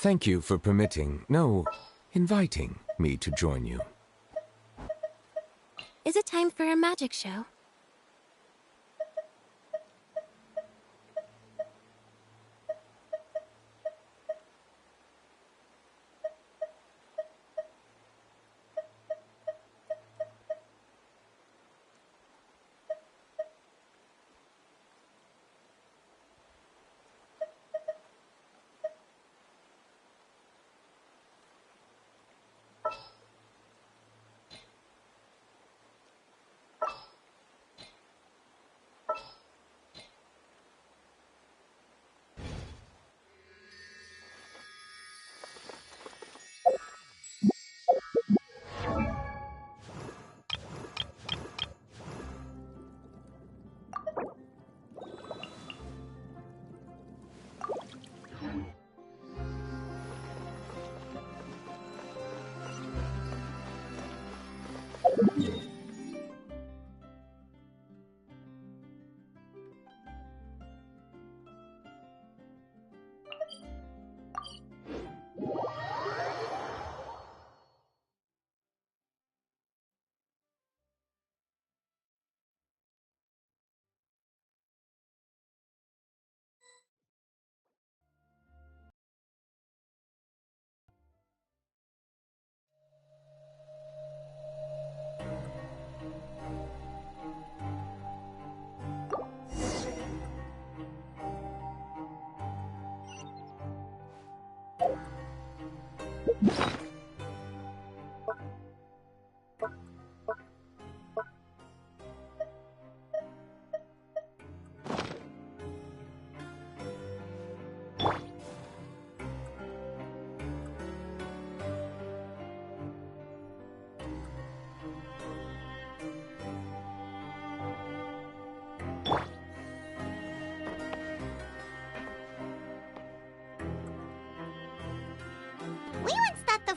Thank you for inviting me to join you. Is it time for a magic show?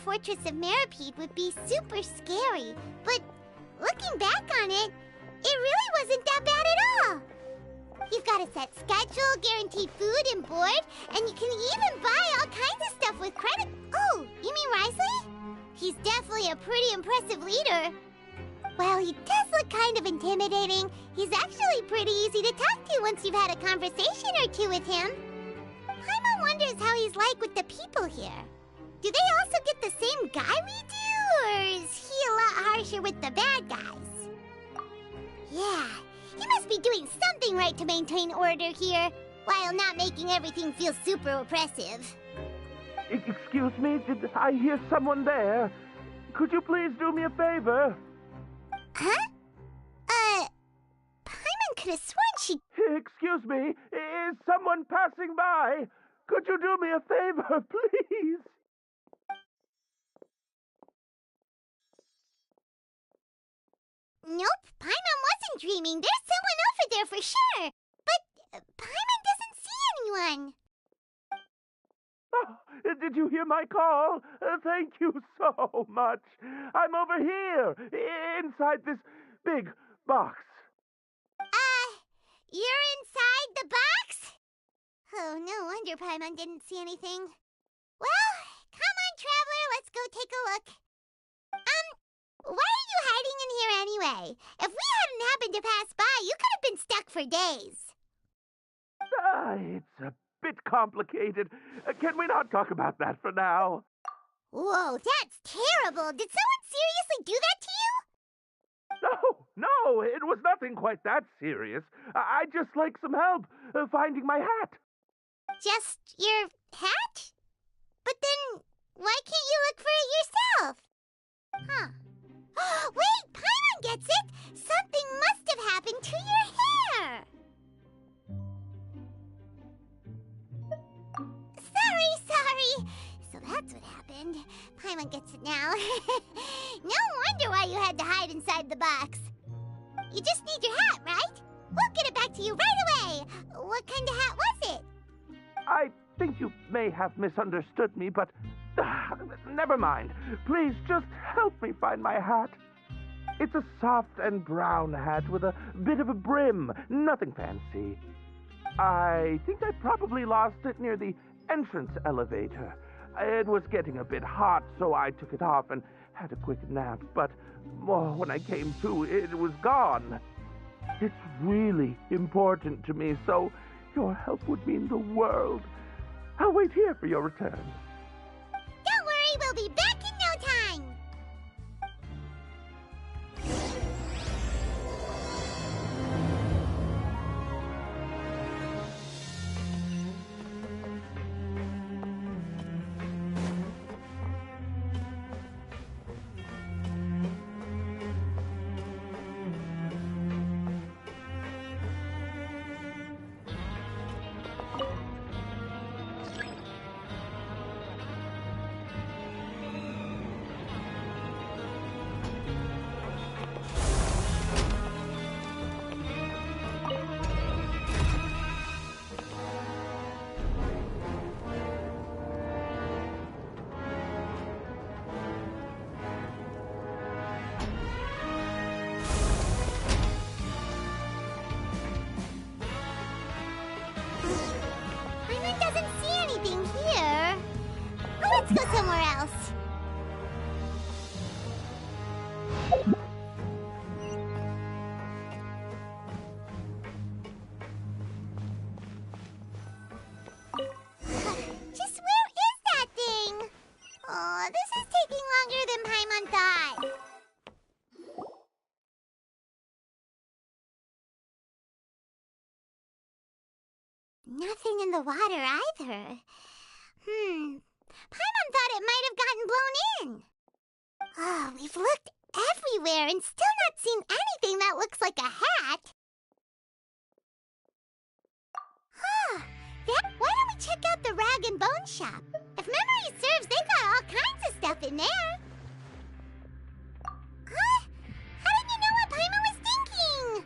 Fortress of Meripede would be super scary, but looking back on it, it really wasn't that bad at all. You've got a set schedule, guaranteed food and board, and you can even buy all kinds of stuff with credit. Oh, you mean Wriothesly? He's definitely a pretty impressive leader. While he does look kind of intimidating, he's actually pretty easy to talk to once you've had a conversation or two with him. Paimon wonders how he's like with the people here. Do they also get the same guy we do, or is he a lot harsher with the bad guys? Yeah, he must be doing something right to maintain order here, while not making everything feel super oppressive. Excuse me, did I hear someone there? Could you please do me a favor? Huh? Paimon could have sworn she... Excuse me, is someone passing by? Could you do me a favor, please? Nope, Paimon wasn't dreaming. There's someone over there for sure. But Paimon doesn't see anyone. Oh, did you hear my call? Thank you so much. I'm over here, inside this big box. You're inside the box? Oh, no wonder Paimon didn't see anything. Well, come on, Traveler, let's go take a look. Why are you hiding in here anyway? If we hadn't happened to pass by, you could have been stuck for days. It's a bit complicated. Can we not talk about that for now? Whoa, that's terrible. Did someone seriously do that to you? No, it was nothing quite that serious. I'd just like some help finding my hat. Just your hat? But then, why can't you look for it yourself? Huh. Wait, Paimon gets it! Something must have happened to your hair! Sorry. So that's what happened. Paimon gets it now. No wonder why you had to hide inside the box. You just need your hat, right? We'll get it back to you right away. What kind of hat was it? I think you may have misunderstood me, but never mind. Please just help me find my hat. It's a soft and brown hat with a bit of a brim. Nothing fancy. I think I probably lost it near the entrance elevator. It was getting a bit hot, so I took it off and had a quick nap. But when I came to, it was gone. It's really important to me, so your help would mean the world. I'll wait here for your return. Don't worry, we'll be back in no time. Let's go somewhere else. Just where is that thing? Oh, this is taking longer than Paimon thought. Nothing in the water either. Paimon thought it might have gotten blown in. Oh, we've looked everywhere and still not seen anything that looks like a hat. Why don't we check out the rag and bone shop? If memory serves, they got all kinds of stuff in there. Huh? How did you know what Paimon was thinking?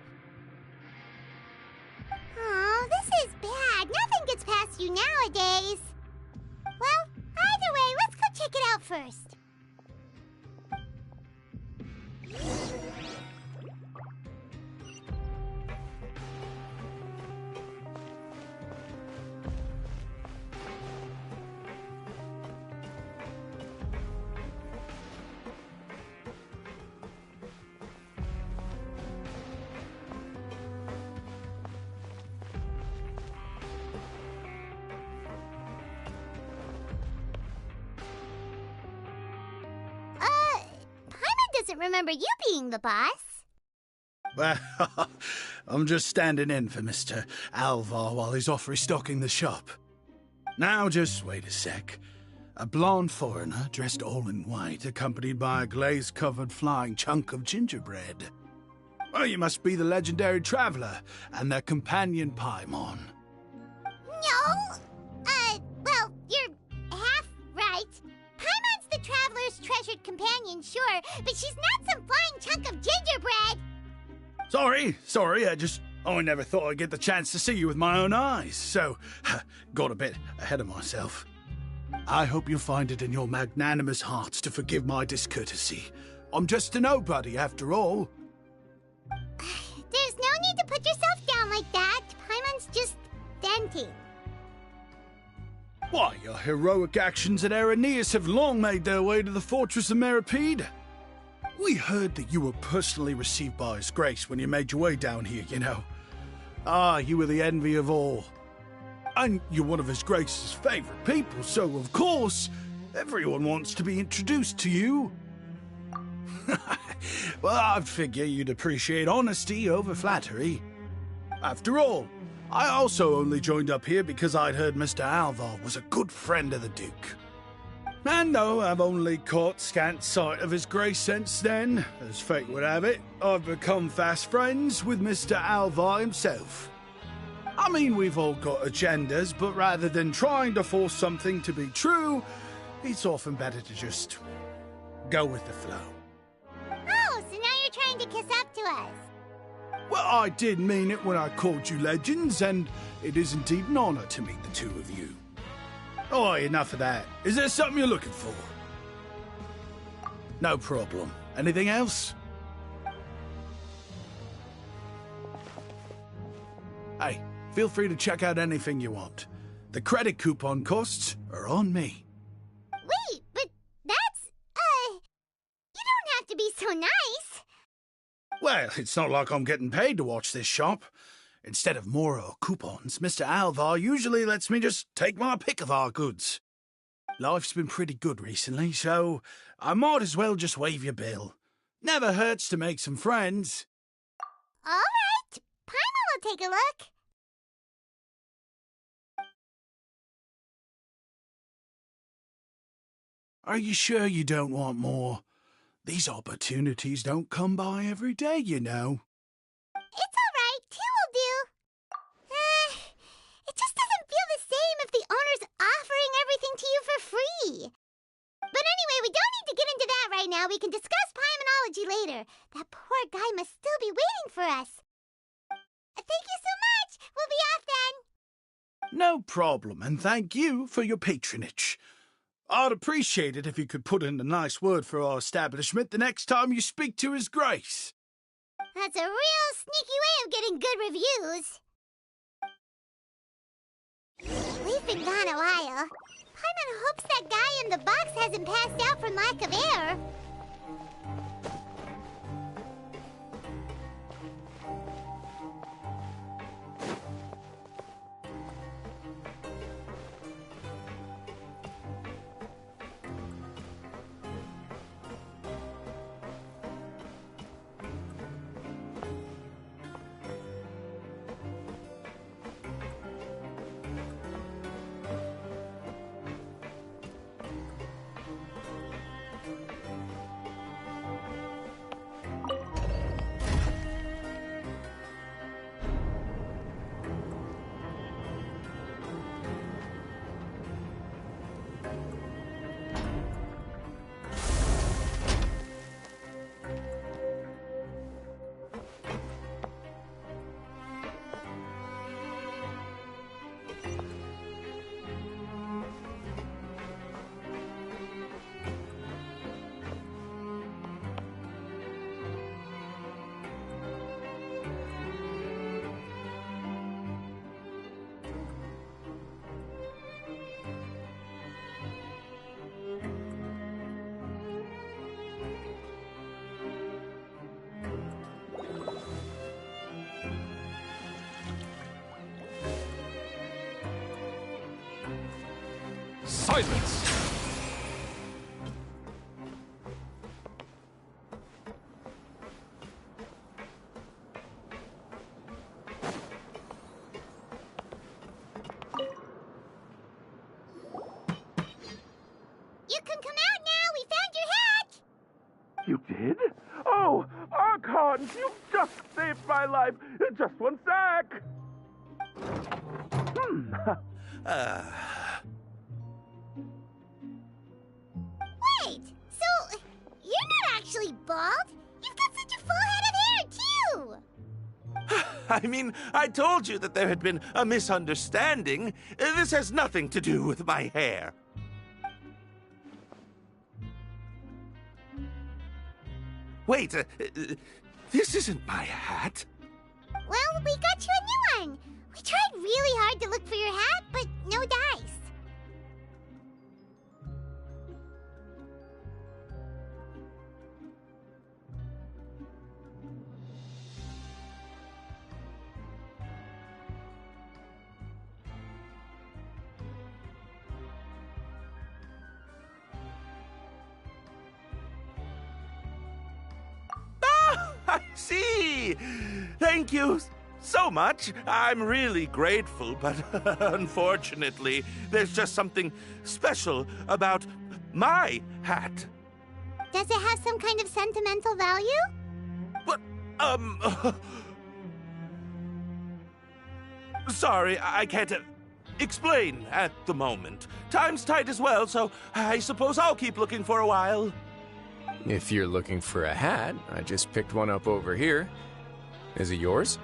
Oh, this is bad. Nothing gets past you nowadays. Well, either way, let's go check it out first. Doesn't remember you being the boss. Well, I'm just standing in for Mr. Alvar while he's off restocking the shop. Now, just wait a sec. A blonde foreigner, dressed all in white, accompanied by a glaze-covered flying chunk of gingerbread. Well, you must be the legendary traveler and their companion Paimon. No! Well, you're half right. Paimon's the traveler's treasured companion, sure, but she's not some flying chunk of gingerbread! Sorry, I never thought I'd get the chance to see you with my own eyes, so got a bit ahead of myself. I hope you find it in your magnanimous hearts to forgive my discourtesy. I'm just a nobody, after all. There's no need to put yourself down like that. Paimon's just venting. Why, your heroic actions at Araneus have long made their way to the fortress of Meripede. We heard that you were personally received by His Grace when you made your way down here, you know. You were the envy of all. And you're one of His Grace's favorite people, so of course, everyone wants to be introduced to you. Well, I figure you'd appreciate honesty over flattery. After all, I also only joined up here because I'd heard Mr. Alvar was a good friend of the Duke. And though I've only caught scant sight of His Grace since then, as fate would have it, I've become fast friends with Mr. Alvar himself. I mean, we've all got agendas, but rather than trying to force something to be true, it's often better to just go with the flow. Oh, so now you're trying to kiss up to us. Well, I did mean it when I called you legends, and it is indeed an honor to meet the two of you. Oh, enough of that. Is there something you're looking for? No problem. Anything else? Hey, feel free to check out anything you want. The credit coupon costs are on me. so nice. Well, it's not like I'm getting paid to watch this shop. Instead of more coupons, Mr. Alvar usually lets me just take my pick of our goods. Life's been pretty good recently, so I might as well just waive your bill. Never hurts to make some friends. All right, Paimon will take a look. Are you sure you don't want more? These opportunities don't come by every day, you know. It's all right, 2 will do. It just doesn't feel the same if the owner's offering everything to you for free. But anyway, we don't need to get into that right now. We can discuss Paimonology later. That poor guy must still be waiting for us. Thank you so much. We'll be off then. No problem, and thank you for your patronage. I'd appreciate it if you could put in a nice word for our establishment the next time you speak to His Grace. That's a real sneaky way of getting good reviews. We've been gone a while. Paimon hopes that guy in the box hasn't passed out from lack of air. Silence! You can come out now. We found your hat. You did? Oh, Archons, you just saved my life. Just one sec. Wait, so you're not actually bald? You've got such a full head of hair, too. I mean, I told you that there had been a misunderstanding. This has nothing to do with my hair. Wait, this isn't my hat. Well, we got you a new one. We tried really hard to look for your hat, but no dice. I see! Thank you so much. I'm really grateful, but unfortunately, there's just something special about my hat. Does it have some kind of sentimental value? But, sorry, I can't explain at the moment. Time's tight as well, so I suppose I'll keep looking for a while. If you're looking for a hat, I just picked one up over here. Is it yours?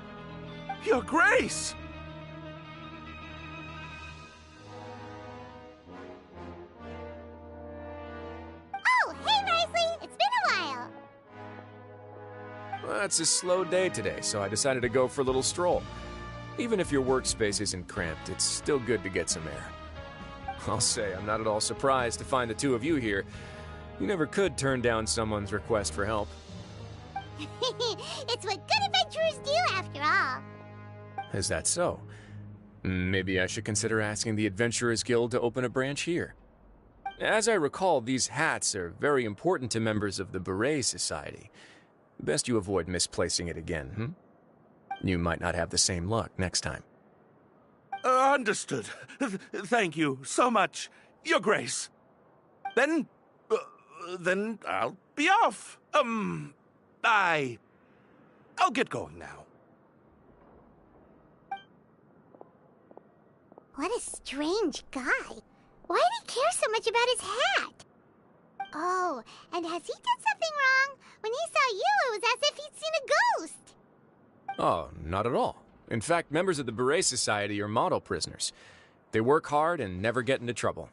Your Grace! Oh, hey, Wriothesly! It's been a while. Well, it's a slow day today, so I decided to go for a little stroll. Even if your workspace isn't cramped, it's still good to get some air. I'll say, I'm not at all surprised to find the two of you here. You never could turn down someone's request for help. It's what good adventurers do, after all. Is that so? Maybe I should consider asking the Adventurers Guild to open a branch here. As I recall, these hats are very important to members of the Beret Society. Best you avoid misplacing it again, You might not have the same luck next time. Understood. Thank you so much, Your Grace. Then I'll be off. I'll get going now. What a strange guy. Why did he care so much about his hat? Oh, and has he done something wrong? When he saw you, it was as if he'd seen a ghost. Oh, not at all. In fact, members of the Beret Society are model prisoners. They work hard and never get into trouble.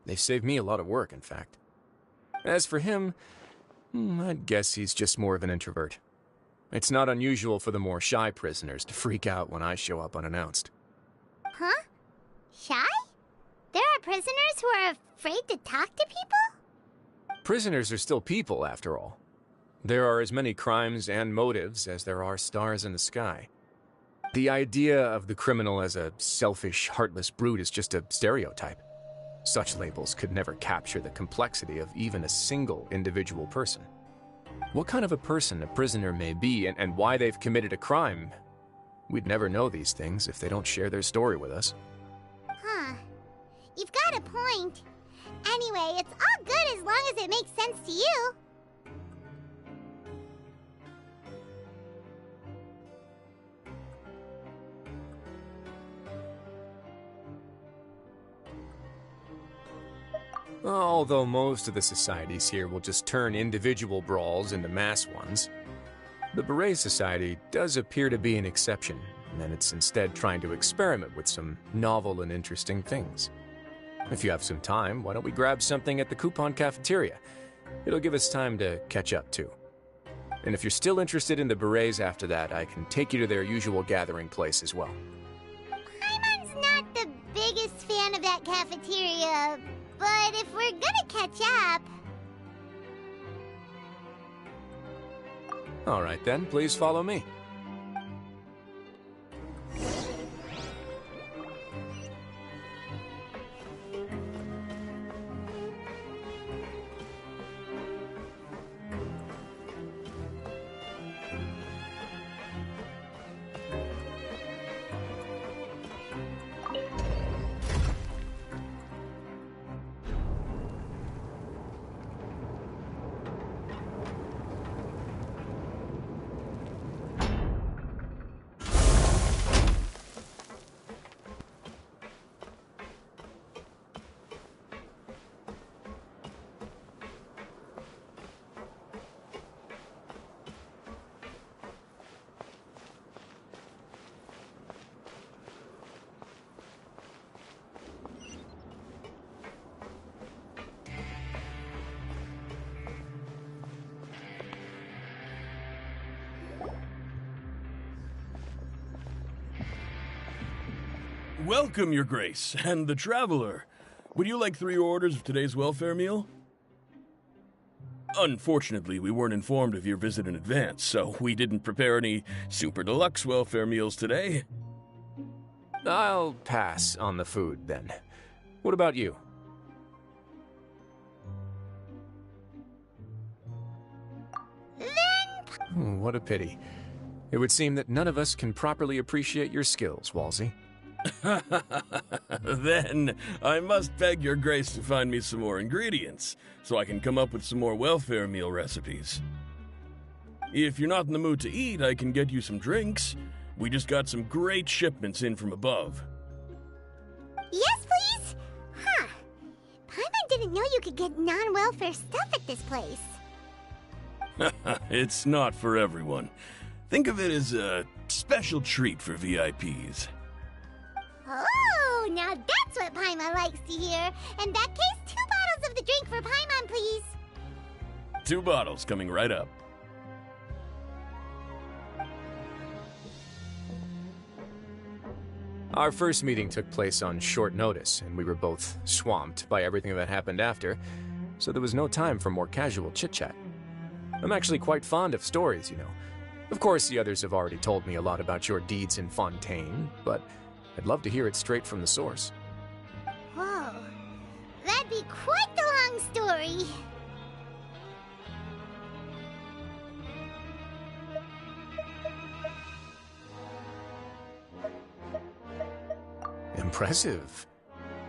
They've saved me a lot of work, in fact. As for him, I'd guess he's just more of an introvert. It's not unusual for the more shy prisoners to freak out when I show up unannounced. Huh? Shy? There are prisoners who are afraid to talk to people? Prisoners are still people, after all. There are as many crimes and motives as there are stars in the sky. The idea of the criminal as a selfish, heartless brute is just a stereotype. Such labels could never capture the complexity of even a single individual person. What kind of a person a prisoner may be and why they've committed a crime, we'd never know these things if they don't share their story with us. Huh. You've got a point. Anyway, it's all good as long as it makes sense to you. Although most of the societies here will just turn individual brawls into mass ones, the Beret Society does appear to be an exception, and it's instead trying to experiment with some novel and interesting things. If you have some time, why don't we grab something at the Coupon Cafeteria? It'll give us time to catch up, too. And if you're still interested in the Berets after that, I can take you to their usual gathering place as well. Paimon's not the biggest fan of that cafeteria, but if we're gonna catch up... All right then, please follow me. Welcome, Your Grace, and the Traveler. Would you like 3 orders of today's welfare meal? Unfortunately, we weren't informed of your visit in advance, so we didn't prepare any super deluxe welfare meals today. I'll pass on the food, then. What about you? What a pity. It would seem that none of us can properly appreciate your skills, Walsey. Then I must beg Your Grace to find me some more ingredients, so I can come up with some more welfare meal recipes. If you're not in the mood to eat, I can get you some drinks. We just got some great shipments in from above. Yes, please? Huh. Paimon didn't know you could get non-welfare stuff at this place. It's not for everyone. Think of it as a special treat for VIPs. Oh, now that's what Paimon likes to hear. In that case, 2 bottles of the drink for Paimon, please. 2 bottles coming right up. Our first meeting took place on short notice, and we were both swamped by everything that happened after, so there was no time for more casual chit-chat. I'm actually quite fond of stories, you know. Of course, the others have already told me a lot about your deeds in Fontaine, but I'd love to hear it straight from the source. Whoa. That'd be quite the long story. Impressive.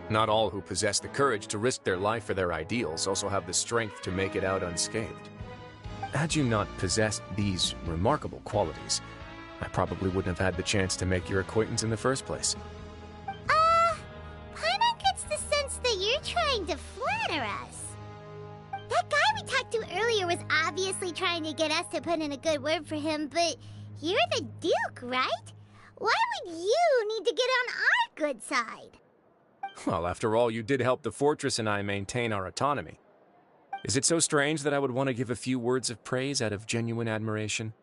Not all who possess the courage to risk their life for their ideals also have the strength to make it out unscathed. Had you not possessed these remarkable qualities, I probably wouldn't have had the chance to make your acquaintance in the first place. Paimon gets the sense that you're trying to flatter us. That guy we talked to earlier was obviously trying to get us to put in a good word for him, but you're the Duke, right? Why would you need to get on our good side? Well, after all, you did help the fortress and I maintain our autonomy. Is it so strange that I would want to give a few words of praise out of genuine admiration?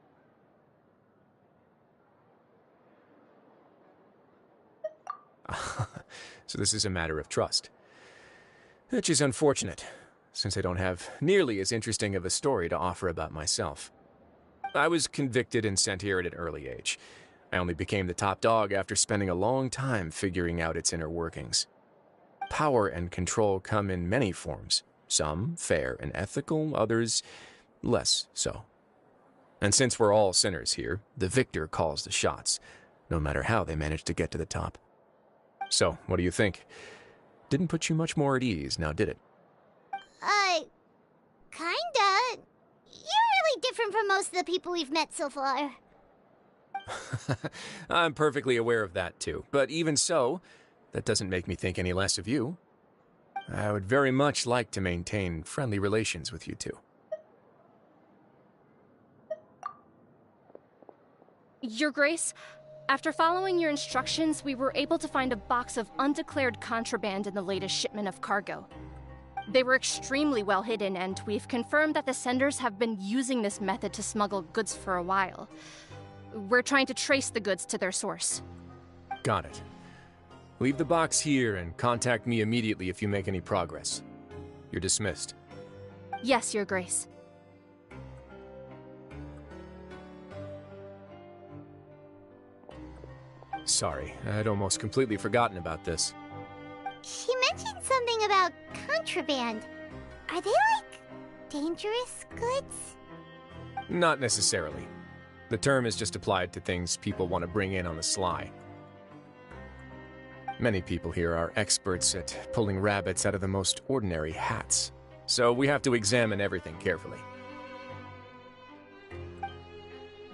So this is a matter of trust. Which is unfortunate, since I don't have nearly as interesting of a story to offer about myself. I was convicted and sent here at an early age. I only became the top dog after spending a long time figuring out its inner workings. Power and control come in many forms. Some fair and ethical, others less so. And since we're all sinners here, the victor calls the shots, no matter how they manage to get to the top. So, what do you think? Didn't put you much more at ease, now did it? Kinda. You're really different from most of the people we've met so far. I'm perfectly aware of that too, but even so, that doesn't make me think any less of you. I would very much like to maintain friendly relations with you two. Your Grace, after following your instructions, we were able to find a box of undeclared contraband in the latest shipment of cargo. They were extremely well hidden, and we've confirmed that the senders have been using this method to smuggle goods for a while. We're trying to trace the goods to their source. Got it. Leave the box here and contact me immediately if you make any progress. You're dismissed. Yes, Your Grace. Sorry, I'd almost completely forgotten about this. She mentioned something about contraband. Are they, dangerous goods? Not necessarily. The term is just applied to things people want to bring in on the sly. Many people here are experts at pulling rabbits out of the most ordinary hats, so we have to examine everything carefully.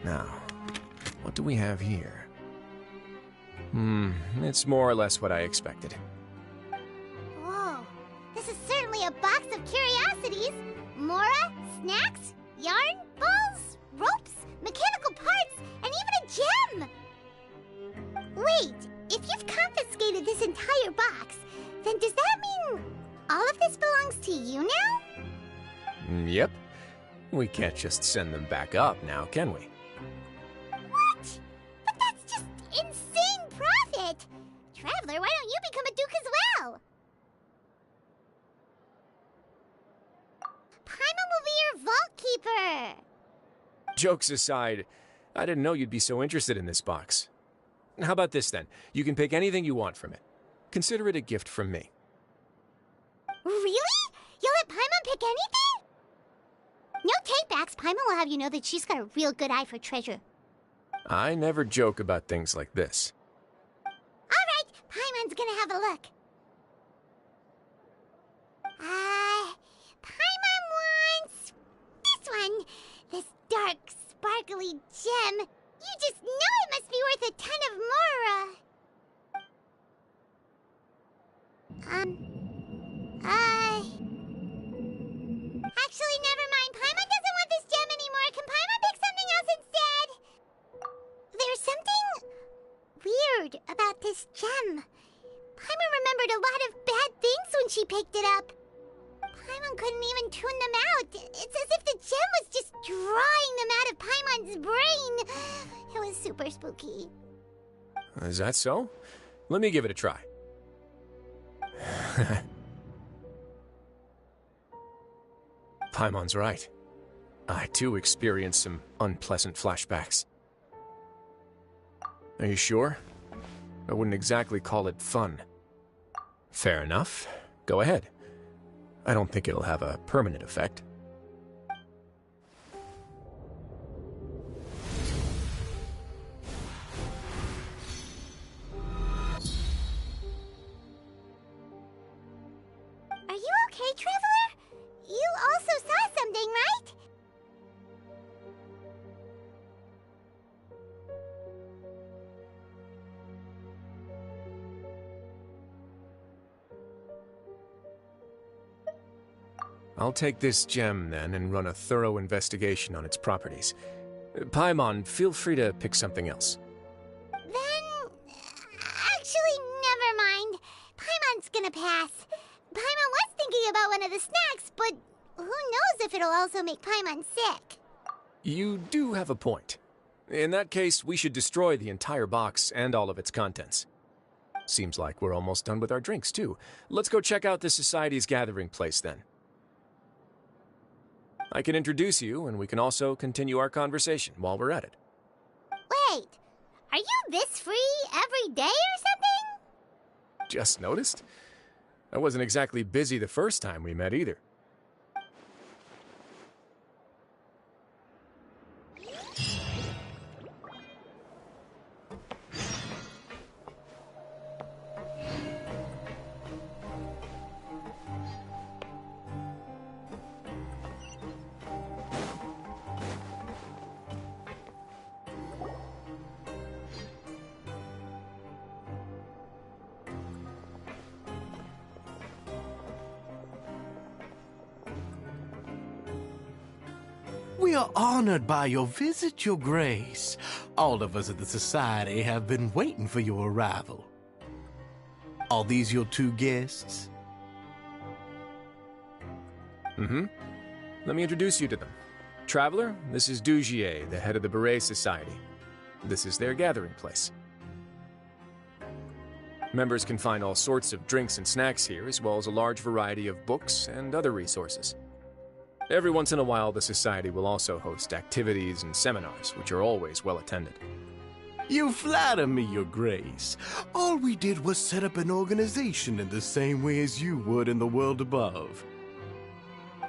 Now, what do we have here? It's more or less what I expected. Whoa, this is certainly a box of curiosities. Mora, snacks, yarn, balls, ropes, mechanical parts, and even a gem! Wait, if you've confiscated this entire box, then does that mean all of this belongs to you now? Yep. We can't just send them back up now, can we? What? But that's just insane profit! Traveler, why don't you become a duke as well? Paimon will be your vault keeper! Jokes aside, I didn't know you'd be so interested in this box. How about this then? You can pick anything you want from it. Consider it a gift from me. Really? You'll let Paimon pick anything? No take-backs. Paimon will have you know that she's got a real good eye for treasure. I never joke about things like this. Alright, Paimon's gonna have a look. Paimon wants this one. This dark, sparkly gem. You just know it must be worth a ton of Mora. Actually, never mind. Paimon doesn't want this gem anymore. Can Paimon pick something else instead? There's something weird about this gem. Paimon remembered a lot of bad things when she picked it up. Paimon couldn't even tune them out. It's as if the gem was just drawing them out of Paimon's brain. It was super spooky. Is that so? Let me give it a try. Paimon's right. I too experienced some unpleasant flashbacks. Are you sure? I wouldn't exactly call it fun. Fair enough. Go ahead. I don't think it'll have a permanent effect. Are you okay, Traveler? You also saw something, right? I'll take this gem, then, and run a thorough investigation on its properties. Paimon, feel free to pick something else. Then... actually, never mind. Paimon's gonna pass. Paimon was thinking about one of the snacks, but who knows if it'll also make Paimon sick. You do have a point. In that case, we should destroy the entire box and all of its contents. Seems like we're almost done with our drinks, too. Let's go check out the Society's gathering place, then. I can introduce you, and we can also continue our conversation while we're at it. Wait, are you this free every day or something? Just noticed? I wasn't exactly busy the first time we met either. We are honored by your visit, Your Grace. All of us at the Society have been waiting for your arrival. Are these your two guests? Mm-hmm. Let me introduce you to them. Traveler, this is Dugier, the head of the Beret Society. This is their gathering place. Members can find all sorts of drinks and snacks here, as well as a large variety of books and other resources. Every once in a while, the Society will also host activities and seminars, which are always well attended. You flatter me, Your Grace. All we did was set up an organization in the same way as you would in the world above.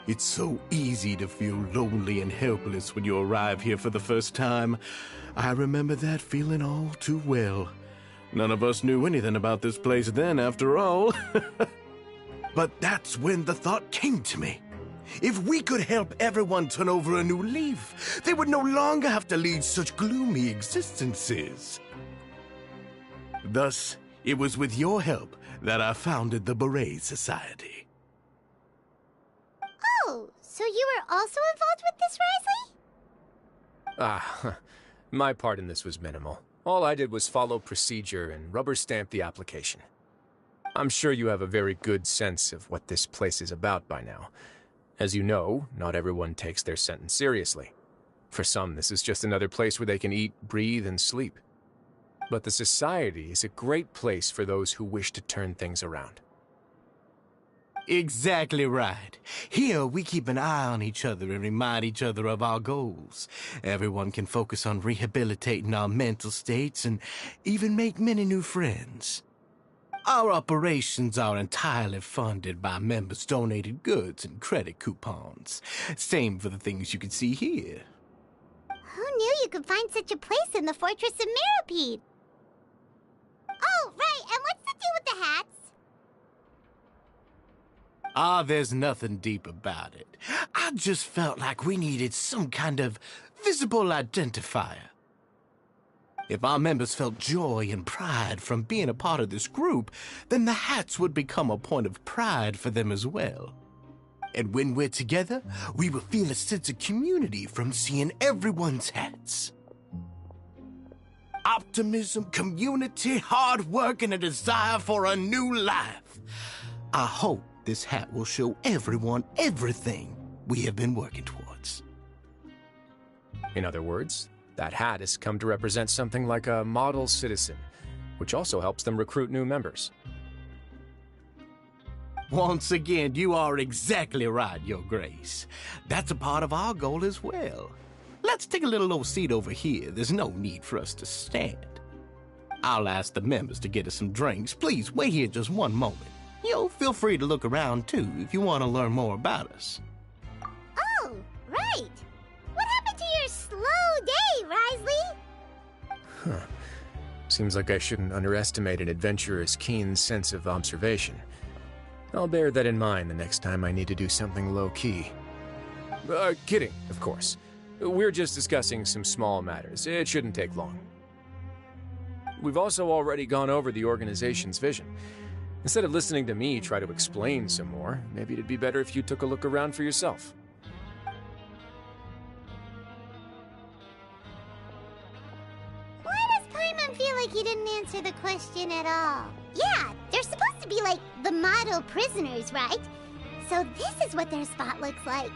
It's so easy to feel lonely and helpless when you arrive here for the first time. I remember that feeling all too well. None of us knew anything about this place then, after all. But that's when the thought came to me. If we could help everyone turn over a new leaf, they would no longer have to lead such gloomy existences. Thus, it was with your help that I founded the Beret Society. Oh, so you were also involved with this, Wriothesly? My part in this was minimal. All I did was follow procedure and rubber stamp the application. I'm sure you have a very good sense of what this place is about by now. As you know, not everyone takes their sentence seriously. For some, this is just another place where they can eat, breathe, and sleep. But the Society is a great place for those who wish to turn things around. Exactly right. Here, we keep an eye on each other and remind each other of our goals. Everyone can focus on rehabilitating our mental states and even make many new friends. Our operations are entirely funded by members' donated goods and credit coupons. Same for the things you can see here. Who knew you could find such a place in the Fortress of Meripede? Oh, right, and what's the deal with the hats? There's nothing deep about it. I just felt like we needed some kind of visible identifier. If our members felt joy and pride from being a part of this group, then the hats would become a point of pride for them as well. And when we're together, we will feel a sense of community from seeing everyone's hats. Optimism, community, hard work, and a desire for a new life. I hope this hat will show everyone everything we have been working towards. In other words, that hat has come to represent something like a model citizen, which also helps them recruit new members. Once again, you are exactly right, Your Grace. That's a part of our goal as well. Let's take a little old seat over here. There's no need for us to stand. I'll ask the members to get us some drinks. Please wait here just one moment. Feel free to look around, too, if you want to learn more about us. Oh, right. What happened to your slow day, Wriothesly? Huh. Seems like I shouldn't underestimate an adventurer's keen sense of observation. I'll bear that in mind the next time I need to do something low-key. Kidding, of course. We're just discussing some small matters. It shouldn't take long. We've also already gone over the organization's vision. Instead of listening to me try to explain some more, maybe it'd be better if you took a look around for yourself. Why does Paimon feel like he didn't answer the question at all? Yeah, they're supposed to be like the model prisoners, right? So this is what their spot looks like.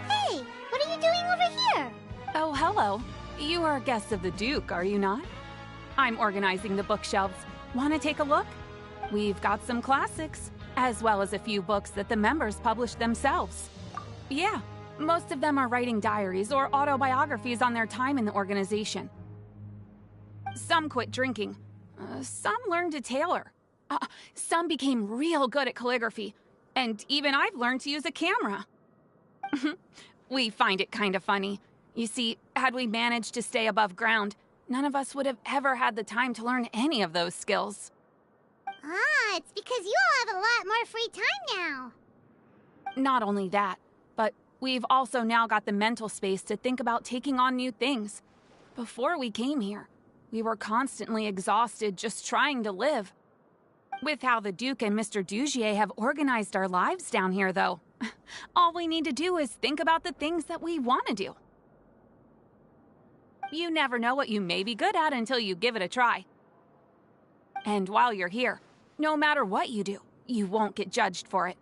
Hey, what are you doing over here? Oh, hello. You are guests of the Duke, are you not? I'm organizing the bookshelves. Want to take a look? We've got some classics, as well as a few books that the members published themselves. Yeah, most of them are writing diaries or autobiographies on their time in the organization. Some quit drinking. Some learned to tailor. Some became real good at calligraphy. And even I've learned to use a camera. We find it kind of funny. You see, had we managed to stay above ground, none of us would have ever had the time to learn any of those skills. Ah, it's because you all have a lot more free time now. Not only that, but we've also now got the mental space to think about taking on new things. Before we came here, we were constantly exhausted just trying to live. With how the Duke and Mr. Dugier have organized our lives down here, though, all we need to do is think about the things that we want to do. You never know what you may be good at until you give it a try. And while you're here, no matter what you do, you won't get judged for it.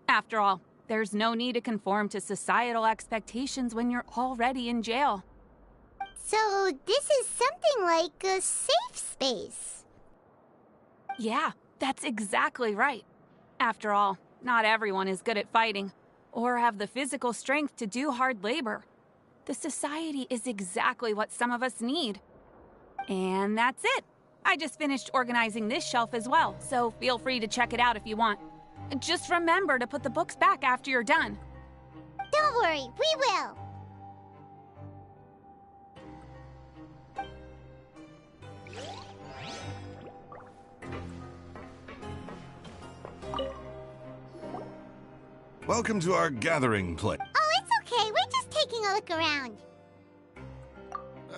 After all, there's no need to conform to societal expectations when you're already in jail. So this is something like a safe space. Yeah, that's exactly right. After all, not everyone is good at fighting, or have the physical strength to do hard labor. The society is exactly what some of us need. And that's it. I just finished organizing this shelf as well, so feel free to check it out if you want. Just remember to put the books back after you're done. Don't worry, we will. Welcome to our gathering place. Oh, it's okay. We're just taking a look around.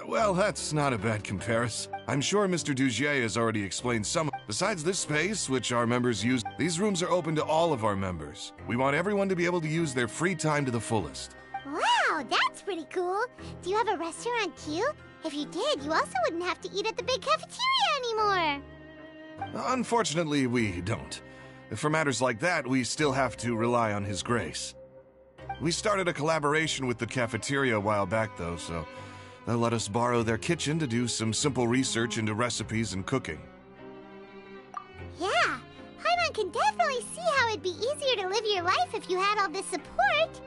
Well, that's not a bad comparison. I'm sure Mr. Dugier has already explained some. Besides this space, which our members use, these rooms are open to all of our members. We want everyone to be able to use their free time to the fullest. Wow, that's pretty cool. Do you have a restaurant too? If you did, you also wouldn't have to eat at the big cafeteria anymore. Unfortunately, we don't. For matters like that, we still have to rely on His Grace. We started a collaboration with the cafeteria a while back, though, so they'll let us borrow their kitchen to do some simple research into recipes and cooking. Yeah, Paimon can definitely see how it'd be easier to live your life if you had all this support.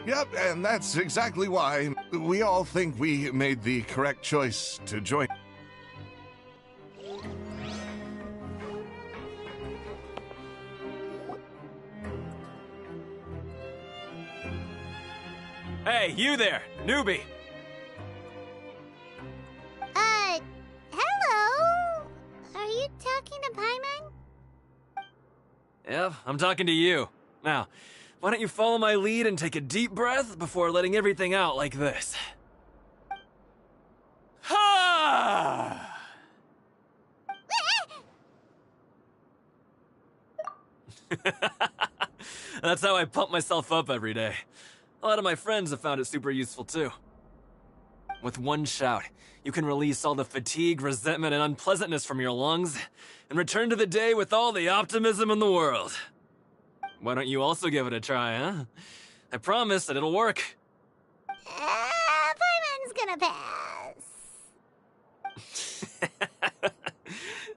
Yep, and that's exactly why we all think we made the correct choice to join. Hey, you there, newbie! Hello? Are you talking to Paimon? Yep, I'm talking to you. Now, why don't you follow my lead and take a deep breath before letting everything out like this? Ha! That's how I pump myself up every day. A lot of my friends have found it super useful too. With one shout, you can release all the fatigue, resentment, and unpleasantness from your lungs and return to the day with all the optimism in the world. Why don't you also give it a try, huh? I promise that it'll work. gonna pass.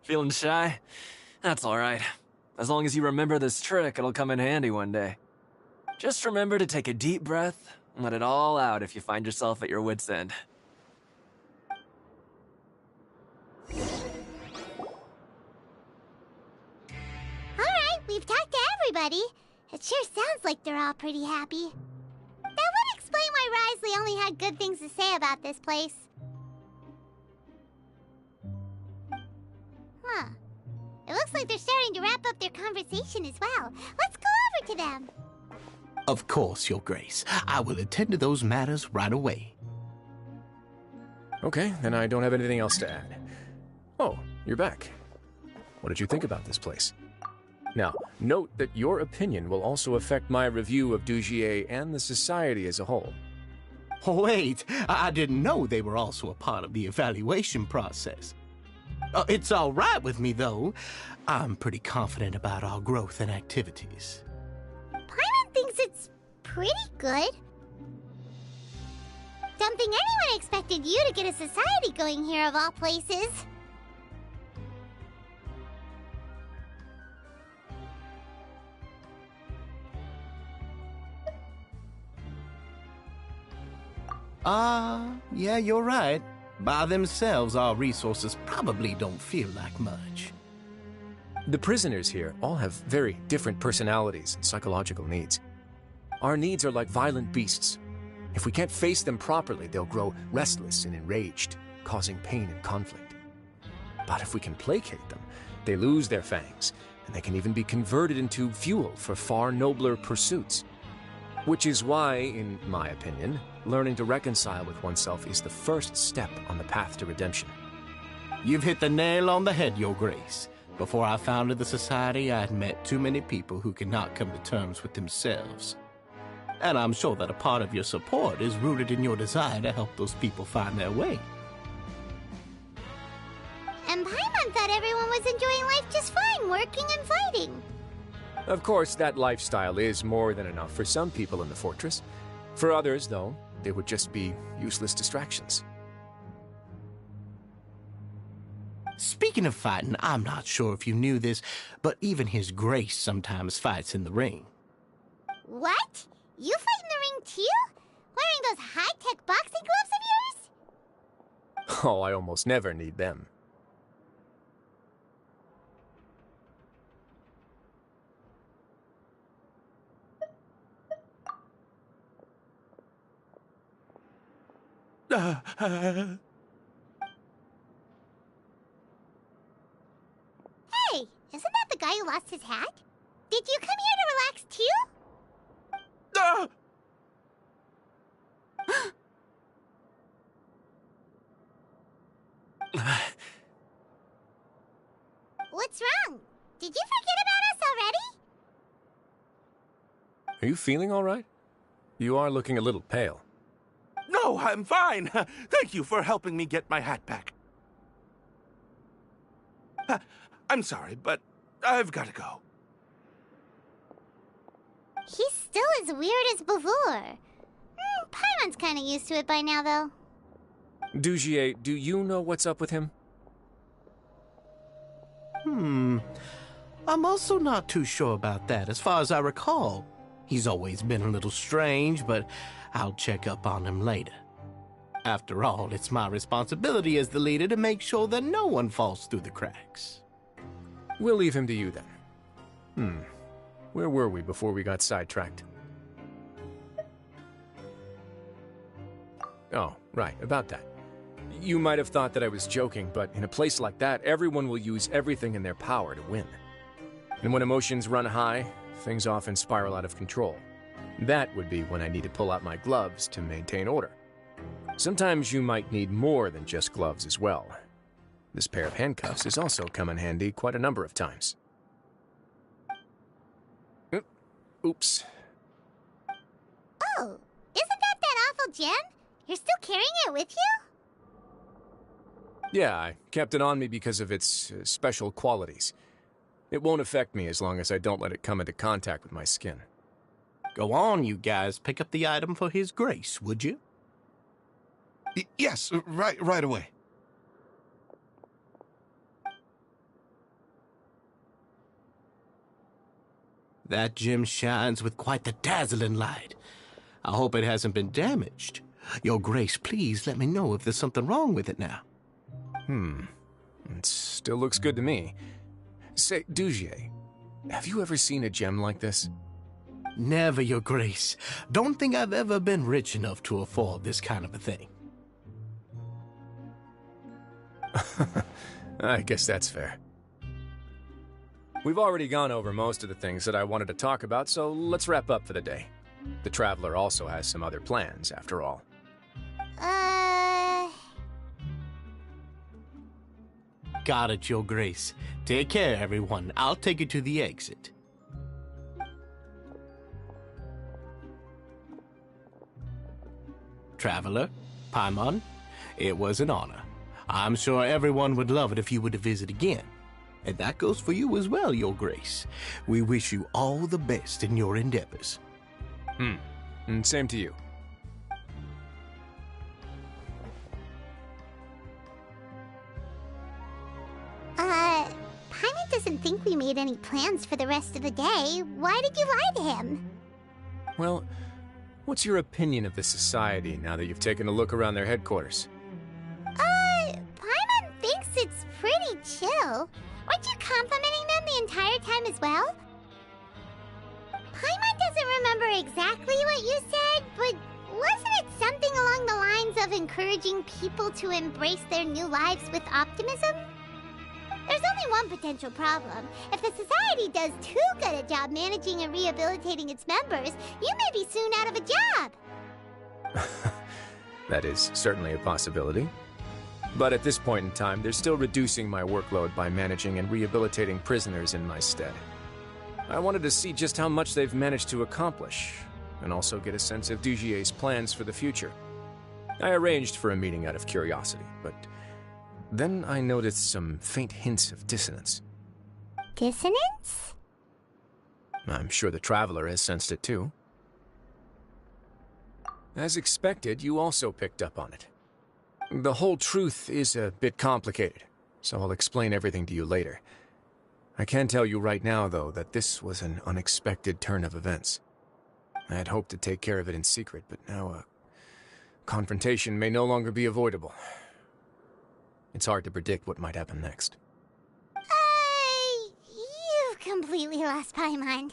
Feeling shy? That's alright. As long as you remember this trick, it'll come in handy one day. Just remember to take a deep breath and let it all out if you find yourself at your wit's end. Alright, we've talked to everybody. It sure sounds like they're all pretty happy. That would explain why Wriothesly only had good things to say about this place. Huh. It looks like they're starting to wrap up their conversation as well. Let's go over to them. Of course, Your Grace. I will attend to those matters right away. Okay, then I don't have anything else to add. Oh, you're back. What did you think about this place? Now, note that your opinion will also affect my review of Dugier and the society as a whole. Wait, I didn't know they were also a part of the evaluation process. It's all right with me, though. I'm pretty confident about our growth and activities. Paimon thinks it's pretty good. Don't think anyone expected you to get a society going here of all places. Yeah, you're right. By themselves, our resources probably don't feel like much. The prisoners here all have very different personalities and psychological needs. Our needs are like violent beasts. If we can't face them properly, they'll grow restless and enraged, causing pain and conflict. But if we can placate them, they lose their fangs, and they can even be converted into fuel for far nobler pursuits. Which is why, in my opinion, learning to reconcile with oneself is the first step on the path to redemption. You've hit the nail on the head, Your Grace. Before I founded the Society, I had met too many people who could not come to terms with themselves. And I'm sure that a part of your support is rooted in your desire to help those people find their way. And Paimon thought everyone was enjoying life just fine, working and fighting. Of course, that lifestyle is more than enough for some people in the fortress. For others, though, they would just be useless distractions. Speaking of fighting, I'm not sure if you knew this, but even His Grace sometimes fights in the ring. What? You fight in the ring too? Wearing those high-tech boxing gloves of yours? Oh, I almost never need them. Hey, isn't that the guy who lost his hat? Did you come here to relax too? What's wrong? Did you forget about us already? Are you feeling all right? You are looking a little pale. No, I'm fine. Thank you for helping me get my hat back. I'm sorry, but I've got to go. He's still as weird as before. Paimon's kind of used to it by now, though. Dugier, do you know what's up with him? I'm also not too sure about that. As far as I recall, he's always been a little strange, but I'll check up on him later. After all, it's my responsibility as the leader to make sure that no one falls through the cracks. We'll leave him to you then. Where were we before we got sidetracked? Oh, right, about that. You might have thought that I was joking, but in a place like that, everyone will use everything in their power to win. And when emotions run high, things often spiral out of control. That would be when I need to pull out my gloves to maintain order. Sometimes you might need more than just gloves as well. This pair of handcuffs has also come in handy quite a number of times. Oops. Oh, isn't that awful gem? You're still carrying it with you? Yeah, I kept it on me because of its special qualities. It won't affect me as long as I don't let it come into contact with my skin. Go on, you guys. Pick up the item for His Grace, would you? Yes, right away. That gem shines with quite the dazzling light. I hope it hasn't been damaged. Your Grace, please let me know if there's something wrong with it now. It still looks good to me. Say, Dugier, have you ever seen a gem like this? Never, Your Grace. Don't think I've ever been rich enough to afford this kind of a thing. I guess that's fair. We've already gone over most of the things that I wanted to talk about, so let's wrap up for the day. The Traveler also has some other plans, after all. Got it, Your Grace. Take care, everyone. I'll take you to the exit. Traveler, Paimon, it was an honor. I'm sure everyone would love it if you were to visit again. And that goes for you as well, Your Grace. We wish you all the best in your endeavors. And same to you. Paimon doesn't think we made any plans for the rest of the day. Why did you lie to him? Well, what's your opinion of the Society now that you've taken a look around their headquarters? Paimon thinks it's pretty chill. Weren't you complimenting them the entire time as well? Paimon doesn't remember exactly what you said, but wasn't it something along the lines of encouraging people to embrace their new lives with optimism? There's only one potential problem. If the Society does too good a job managing and rehabilitating its members, you may be soon out of a job. That is certainly a possibility. But at this point in time, they're still reducing my workload by managing and rehabilitating prisoners in my stead. I wanted to see just how much they've managed to accomplish, and also get a sense of Dugier's plans for the future. I arranged for a meeting out of curiosity, but then I noticed some faint hints of dissonance. Dissonance? I'm sure the Traveler has sensed it too. As expected, you also picked up on it. The whole truth is a bit complicated, so I'll explain everything to you later. I can tell you right now, though, that this was an unexpected turn of events. I had hoped to take care of it in secret, but now a confrontation may no longer be avoidable. It's hard to predict what might happen next. You've completely lost Paimon.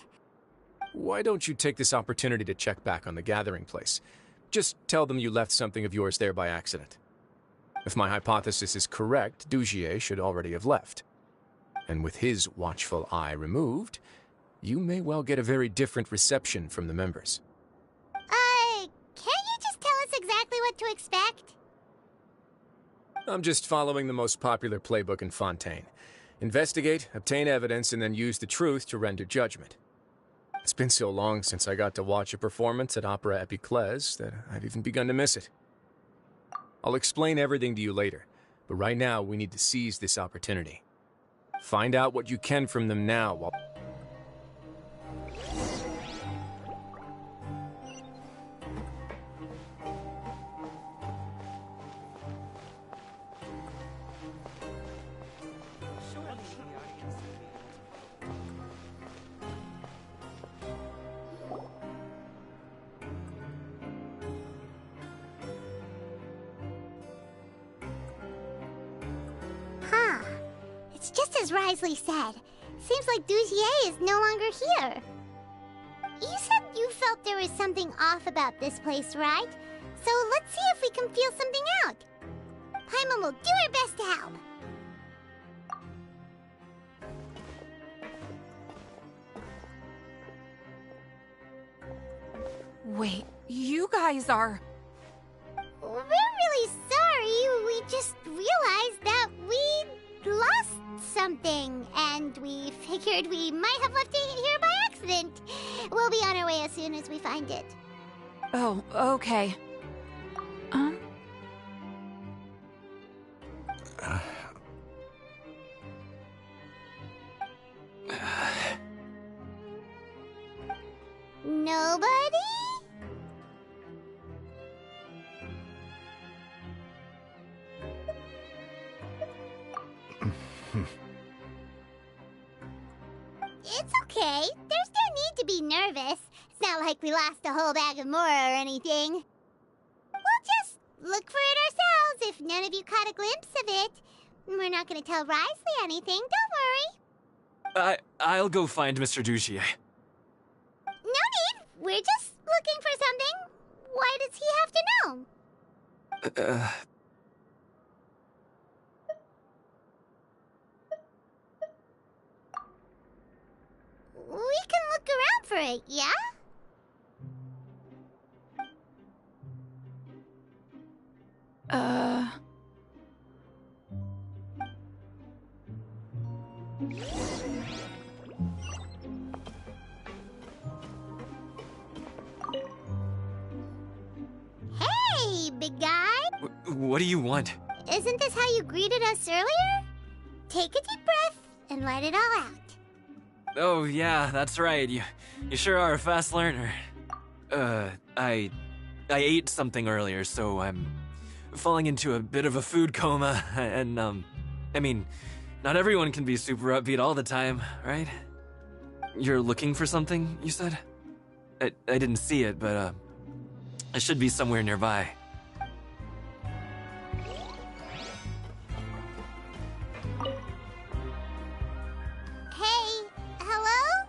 Why don't you take this opportunity to check back on the gathering place? Just tell them you left something of yours there by accident. If my hypothesis is correct, Dugier should already have left. And with his watchful eye removed, you may well get a very different reception from the members. Can't you just tell us exactly what to expect? I'm just following the most popular playbook in Fontaine. Investigate, obtain evidence, and then use the truth to render judgment. It's been so long since I got to watch a performance at Opera Epiclese that I've even begun to miss it. I'll explain everything to you later, but right now we need to seize this opportunity. Find out what you can from them now while... It's just as Wriothesly said. Seems like Dugier is no longer here. You said you felt there was something off about this place, right? So let's see if we can feel something out. Paimon will do her best to help. Wait, you guys are... We're really sorry. We just realized that we lost something, and we figured we might have left it here by accident. We'll be on our way as soon as we find it. Oh, okay. Nobody? It's okay. There's no need to be nervous. It's not like we lost a whole bag of Mora or anything. We'll just look for it ourselves if none of you caught a glimpse of it. We're not going to tell Wriothesly anything, don't worry. I'll go find Mr. Duchier. No need. We're just looking for something. Why does he have to know? We can look around for it, yeah? Hey, big guy! What do you want? Isn't this how you greeted us earlier? Take a deep breath and let it all out. Oh, yeah, that's right. You sure are a fast learner. I ate something earlier, so I'm falling into a bit of a food coma, and, I mean, not everyone can be super upbeat all the time, right? You're looking for something, you said? I didn't see it, but, it should be somewhere nearby. Hey, hello?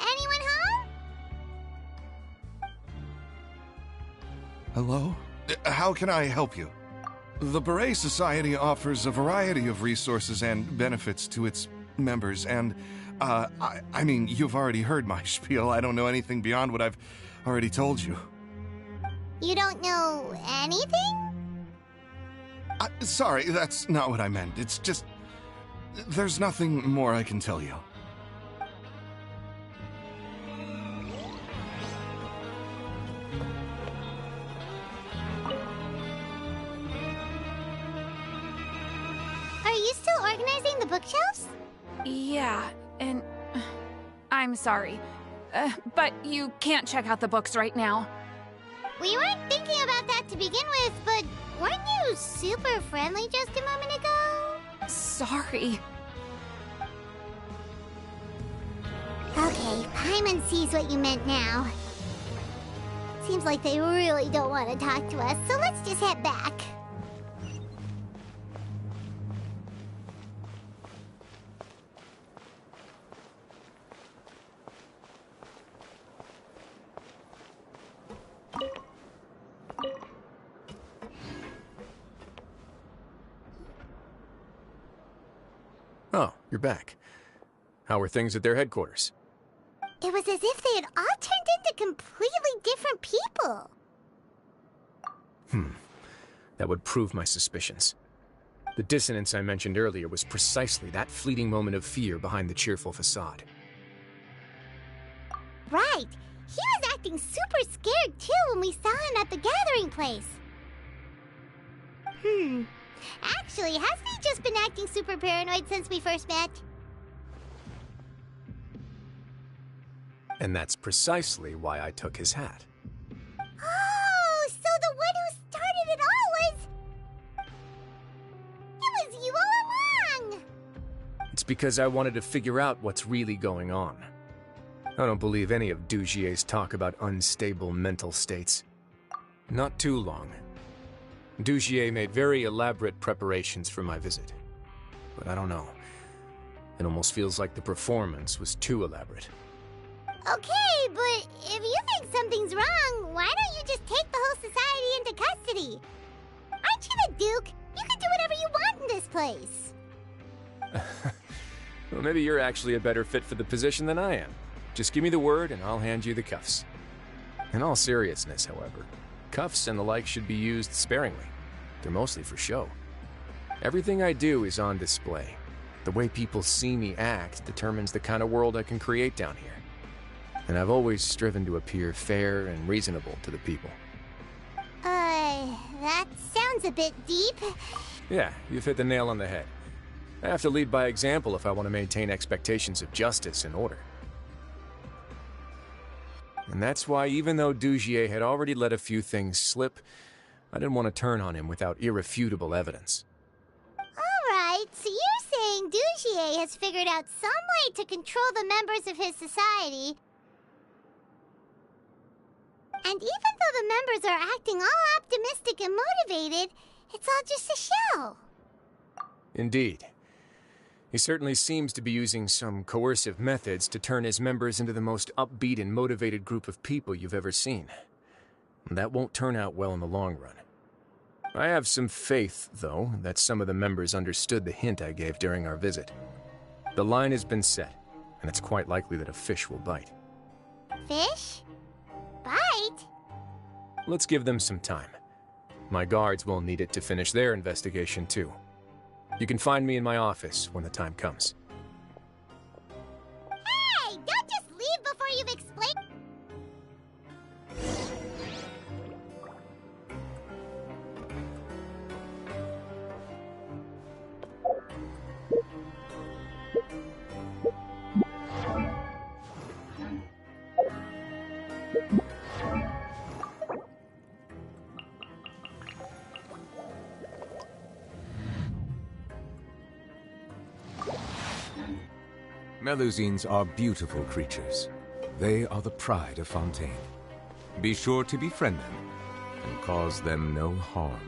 Anyone home? Hello? How can I help you? The Beret Society offers a variety of resources and benefits to its members, and, I mean, you've already heard my spiel. I don't know anything beyond what I've already told you. You don't know anything? Sorry, that's not what I meant. It's just... there's nothing more I can tell you. Are you still organizing the bookshelves? Yeah, and I'm sorry, but you can't check out the books right now. We weren't thinking about that to begin with, but weren't you super friendly just a moment ago? Sorry. Okay, Paimon sees what you meant now. Seems like they really don't want to talk to us, so let's just head back. Oh, you're back. How were things at their headquarters? It was as if they had all turned into completely different people. That would prove my suspicions. The dissonance I mentioned earlier was precisely that fleeting moment of fear behind the cheerful facade. Right. He was acting super scared too when we saw him at the gathering place. Actually, hasn't he just been acting super paranoid since we first met? And that's precisely why I took his hat. Oh, so the one who started it all was... It was you all along! It's because I wanted to figure out what's really going on. I don't believe any of Dugier's talk about unstable mental states. Not too long. Dugier made very elaborate preparations for my visit. But I don't know. It almost feels like the performance was too elaborate. Okay, but if you think something's wrong, why don't you just take the whole society into custody? Aren't you the Duke? You can do whatever you want in this place. Well, maybe you're actually a better fit for the position than I am. Just give me the word and I'll hand you the cuffs. In all seriousness, however, cuffs and the like should be used sparingly. They're mostly for show. Everything I do is on display. The way people see me act determines the kind of world I can create down here. And I've always striven to appear fair and reasonable to the people. That sounds a bit deep. Yeah, you've hit the nail on the head. I have to lead by example if I want to maintain expectations of justice and order. And that's why, even though Dugier had already let a few things slip, I didn't want to turn on him without irrefutable evidence. Alright, so you're saying Dugier has figured out some way to control the members of his society. And even though the members are acting all optimistic and motivated, it's all just a show. Indeed. He certainly seems to be using some coercive methods to turn his members into the most upbeat and motivated group of people you've ever seen. That won't turn out well in the long run. I have some faith, though, that some of the members understood the hint I gave during our visit. The line has been set, and it's quite likely that a fish will bite. Fish? Bite? Let's give them some time. My guards will need it to finish their investigation, too. You can find me in my office when the time comes. Hey! Don't just leave before you've explained... Melusines are beautiful creatures. They are the pride of Fontaine. Be sure to befriend them and cause them no harm.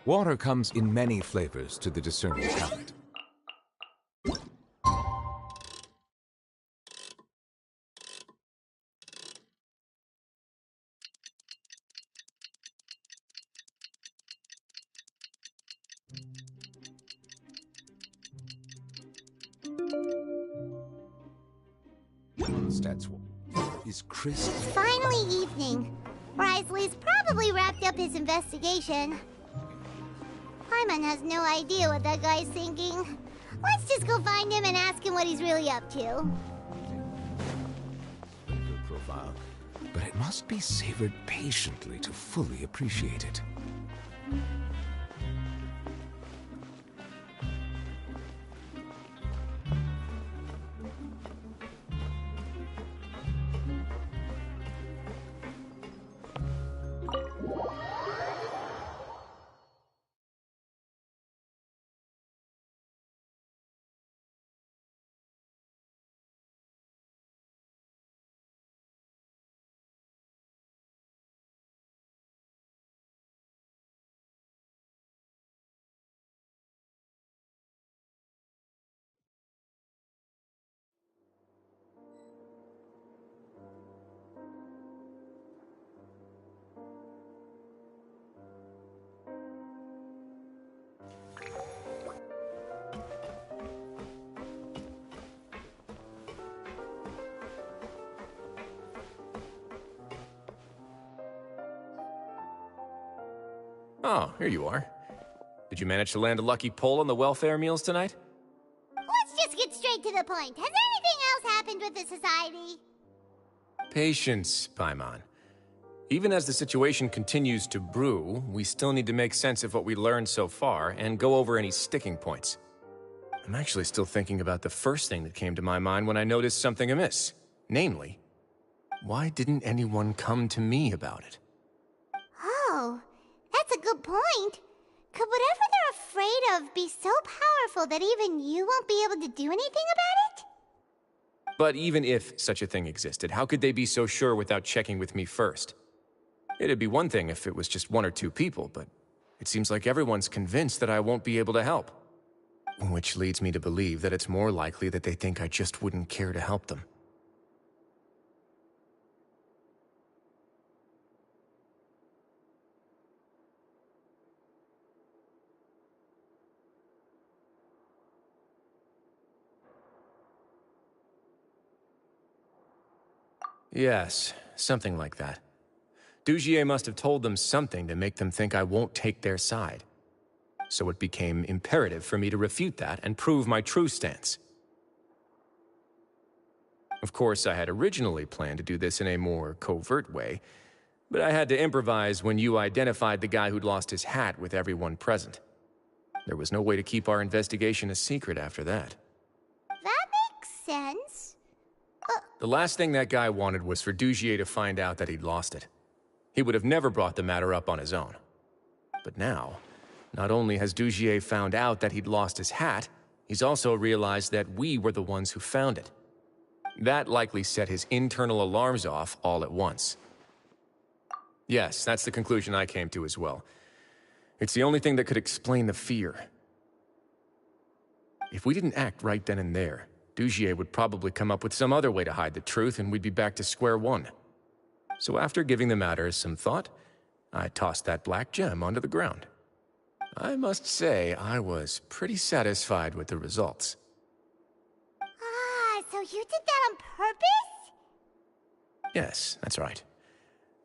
Water comes in many flavors to the discerning palate. Mondstadt's water is crisp. Finally evening. Wriothesly's probably wrapped up his investigation. Paimon has no idea what that guy's thinking. Let's just go find him and ask him what he's really up to. Profile, but it must be savored patiently to fully appreciate it. Oh, here you are. Did you manage to land a lucky pull on the welfare meals tonight? Let's just get straight to the point. Has anything else happened with the society? Patience, Paimon. Even as the situation continues to brew, we still need to make sense of what we learned so far and go over any sticking points. I'm actually still thinking about the first thing that came to my mind when I noticed something amiss. Namely, why didn't anyone come to me about it? Oh, that's a good point. Could whatever they're afraid of be so powerful that even you won't be able to do anything about it? But even if such a thing existed, how could they be so sure without checking with me first? It'd be one thing if it was just one or two people, but it seems like everyone's convinced that I won't be able to help. Which leads me to believe that it's more likely that they think I just wouldn't care to help them. Yes, something like that. Dugier must have told them something to make them think I won't take their side. So it became imperative for me to refute that and prove my true stance. Of course, I had originally planned to do this in a more covert way, but I had to improvise when you identified the guy who'd lost his hat with everyone present. There was no way to keep our investigation a secret after that. That makes sense. The last thing that guy wanted was for Dugier to find out that he'd lost it. He would have never brought the matter up on his own. But now, not only has Dugier found out that he'd lost his hat, he's also realized that we were the ones who found it. That likely set his internal alarms off all at once. Yes, that's the conclusion I came to as well. It's the only thing that could explain the fear. If we didn't act right then and there, Dugier would probably come up with some other way to hide the truth and we'd be back to square one. So after giving the matter some thought, I tossed that black gem onto the ground. I must say, I was pretty satisfied with the results. Ah, so you did that on purpose? Yes, that's right.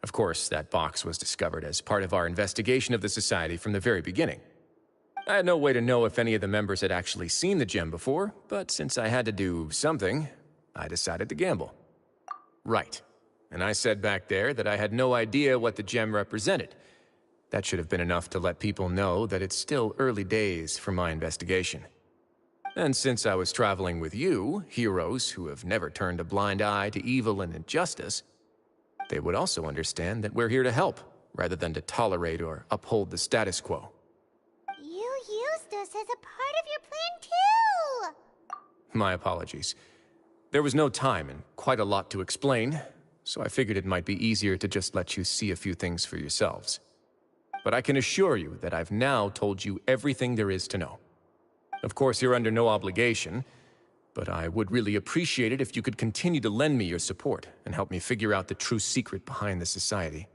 Of course, that box was discovered as part of our investigation of the Society from the very beginning. I had no way to know if any of the members had actually seen the gem before, but since I had to do something, I decided to gamble. Right. And I said back there that I had no idea what the gem represented. That should have been enough to let people know that it's still early days for my investigation. And since I was traveling with you, heroes who have never turned a blind eye to evil and injustice, they would also understand that we're here to help, rather than to tolerate or uphold the status quo. You used us as a part of your plan too! My apologies. There was no time and quite a lot to explain, so I figured it might be easier to just let you see a few things for yourselves. But I can assure you that I've now told you everything there is to know. Of course, you're under no obligation, but I would really appreciate it if you could continue to lend me your support and help me figure out the true secret behind the Society.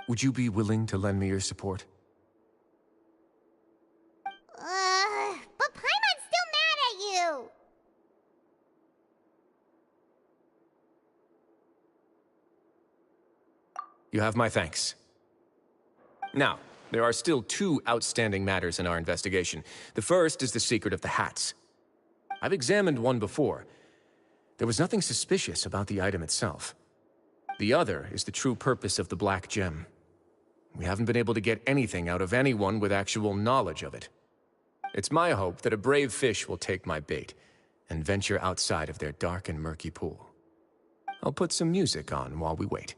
Would you be willing to lend me your support? But Paimon's still mad at you! You have my thanks. Now, there are still two outstanding matters in our investigation. The first is the secret of the hats. I've examined one before. There was nothing suspicious about the item itself. The other is the true purpose of the black gem. We haven't been able to get anything out of anyone with actual knowledge of it. It's my hope that a brave fish will take my bait and venture outside of their dark and murky pool. I'll put some music on while we wait.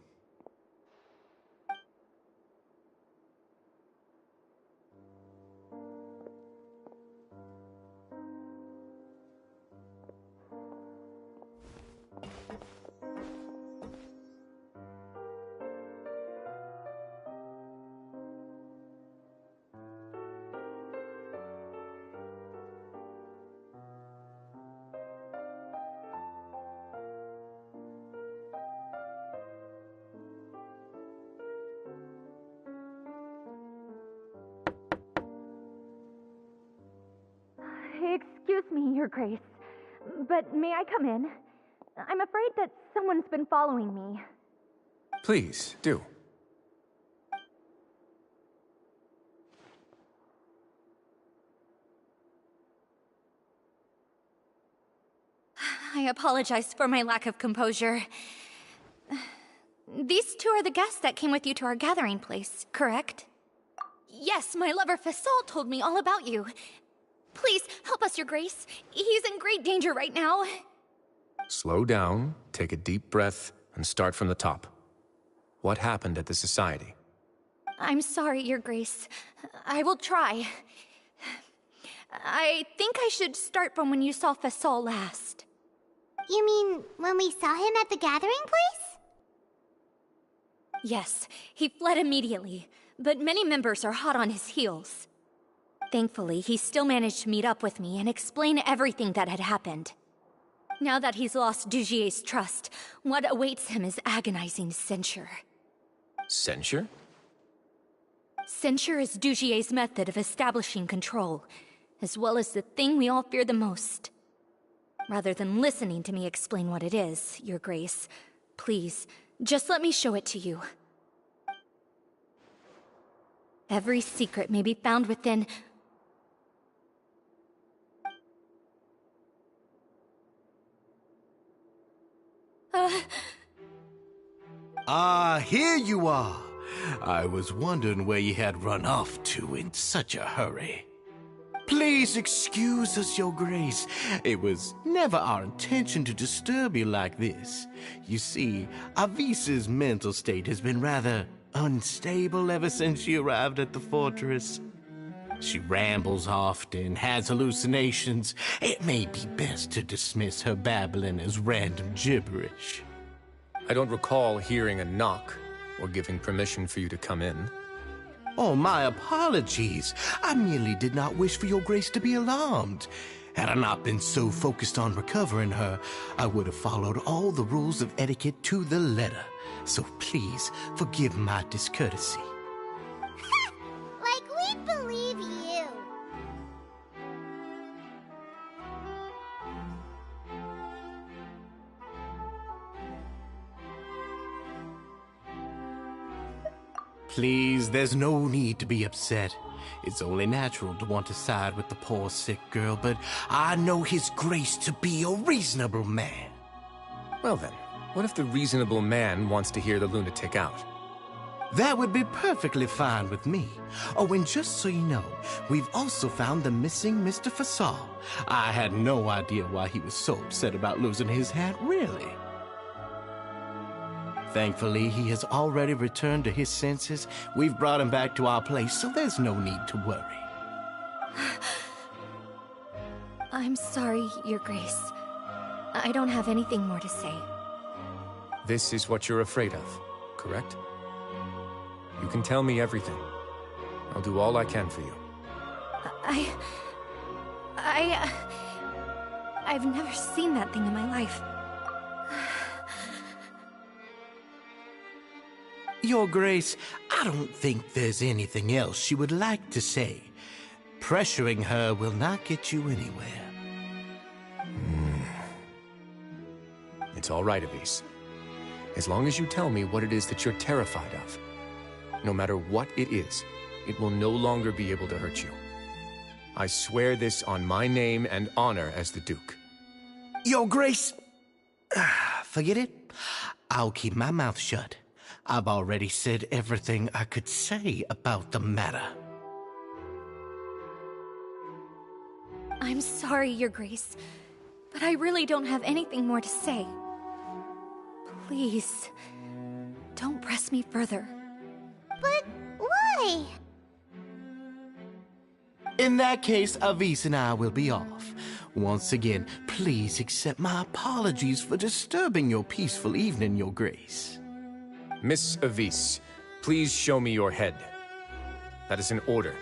Excuse me, Your Grace, but may I come in? I'm afraid that someone's been following me. Please, do. I apologize for my lack of composure. These two are the guests that came with you to our gathering place, correct? Yes, my lover Fasol told me all about you. Please, help us, Your Grace. He's in great danger right now. Slow down, take a deep breath, and start from the top. What happened at the Society? I'm sorry, Your Grace. I will try. I think I should start from when you saw Fasol last. You mean when we saw him at the gathering place? Yes, he fled immediately, but many members are hot on his heels. Thankfully, he still managed to meet up with me and explain everything that had happened. Now that he's lost Dugier's trust, what awaits him is agonizing censure. Censure? Censure is Dugier's method of establishing control, as well as the thing we all fear the most. Rather than listening to me explain what it is, Your Grace, Please, just let me show it to you. Every secret may be found within... Here you are. I was wondering where you had run off to in such a hurry. Please excuse us, Your Grace. It was never our intention to disturb you like this. You see, Avisa's mental state has been rather unstable ever since she arrived at the fortress. She rambles often, has hallucinations. It may be best to dismiss her babbling as random gibberish. I don't recall hearing a knock or giving permission for you to come in. Oh, my apologies. I merely did not wish for Your Grace to be alarmed. Had I not been so focused on recovering her, I would have followed all the rules of etiquette to the letter. So please, forgive my discourtesy. Like we believe you. Please, there's no need to be upset. It's only natural to want to side with the poor sick girl, but I know His Grace to be a reasonable man. Well then, what if the reasonable man wants to hear the lunatic out? That would be perfectly fine with me. Oh, and just so you know, we've also found the missing Mr. Fasal. I had no idea why he was so upset about losing his hat, really. Thankfully, he has already returned to his senses. We've brought him back to our place, so there's no need to worry. I'm sorry, Your Grace. I don't have anything more to say. This is what you're afraid of, correct? You can tell me everything. I'll do all I can for you. I've never seen that thing in my life. Your Grace, I don't think there's anything else she would like to say. Pressuring her will not get you anywhere. It's all right, Avise. As long as you tell me what it is that you're terrified of. No matter what it is, it will no longer be able to hurt you. I swear this on my name and honor as the Duke. Your Grace, forget it. I'll keep my mouth shut. I've already said everything I could say about the matter. I'm sorry, Your Grace, but I really don't have anything more to say. Please, don't press me further. But why? In that case, Avise and I will be off. Once again, please accept my apologies for disturbing your peaceful evening, Your Grace. Miss Avise, please show me your head. That is an order.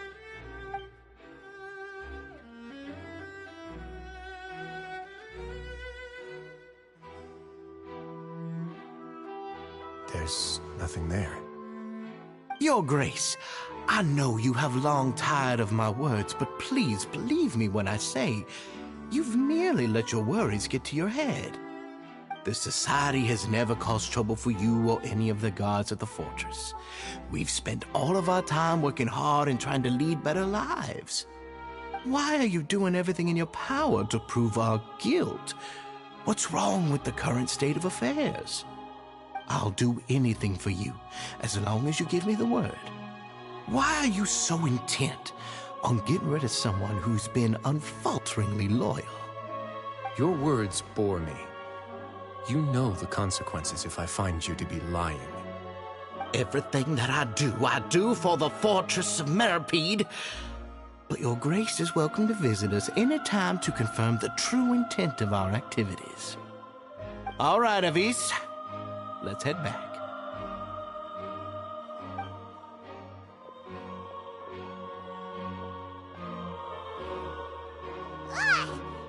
There's nothing there. Your Grace, I know you have long tired of my words, but please believe me when I say you've merely let your worries get to your head. The Society has never caused trouble for you or any of the guards at the fortress. We've spent all of our time working hard and trying to lead better lives. Why are you doing everything in your power to prove our guilt? What's wrong with the current state of affairs? I'll do anything for you, as long as you give me the word. Why are you so intent on getting rid of someone who's been unfalteringly loyal? Your words bore me. You know the consequences if I find you to be lying. Everything that I do for the Fortress of Meripede. But Your Grace is welcome to visit us any time to confirm the true intent of our activities. All right, Avise. Let's head back.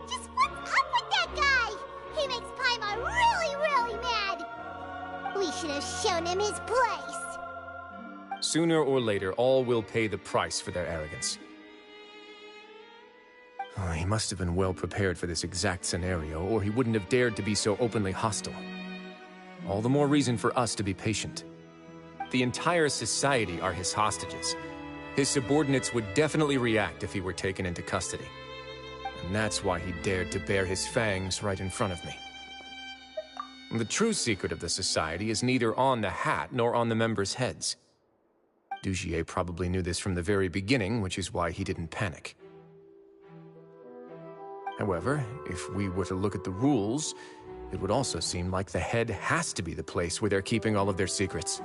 Just what's up with that guy? He makes Paimon really, really mad. We should have shown him his place. Sooner or later, all will pay the price for their arrogance. Oh, he must have been well prepared for this exact scenario, or he wouldn't have dared to be so openly hostile. All the more reason for us to be patient. The entire society are his hostages. His subordinates would definitely react if he were taken into custody. And that's why he dared to bare his fangs right in front of me. The true secret of the society is neither on the hat nor on the members' heads. Dugier probably knew this from the very beginning, which is why he didn't panic. However, if we were to look at the rules, it would also seem like the head has to be the place where they're keeping all of their secrets.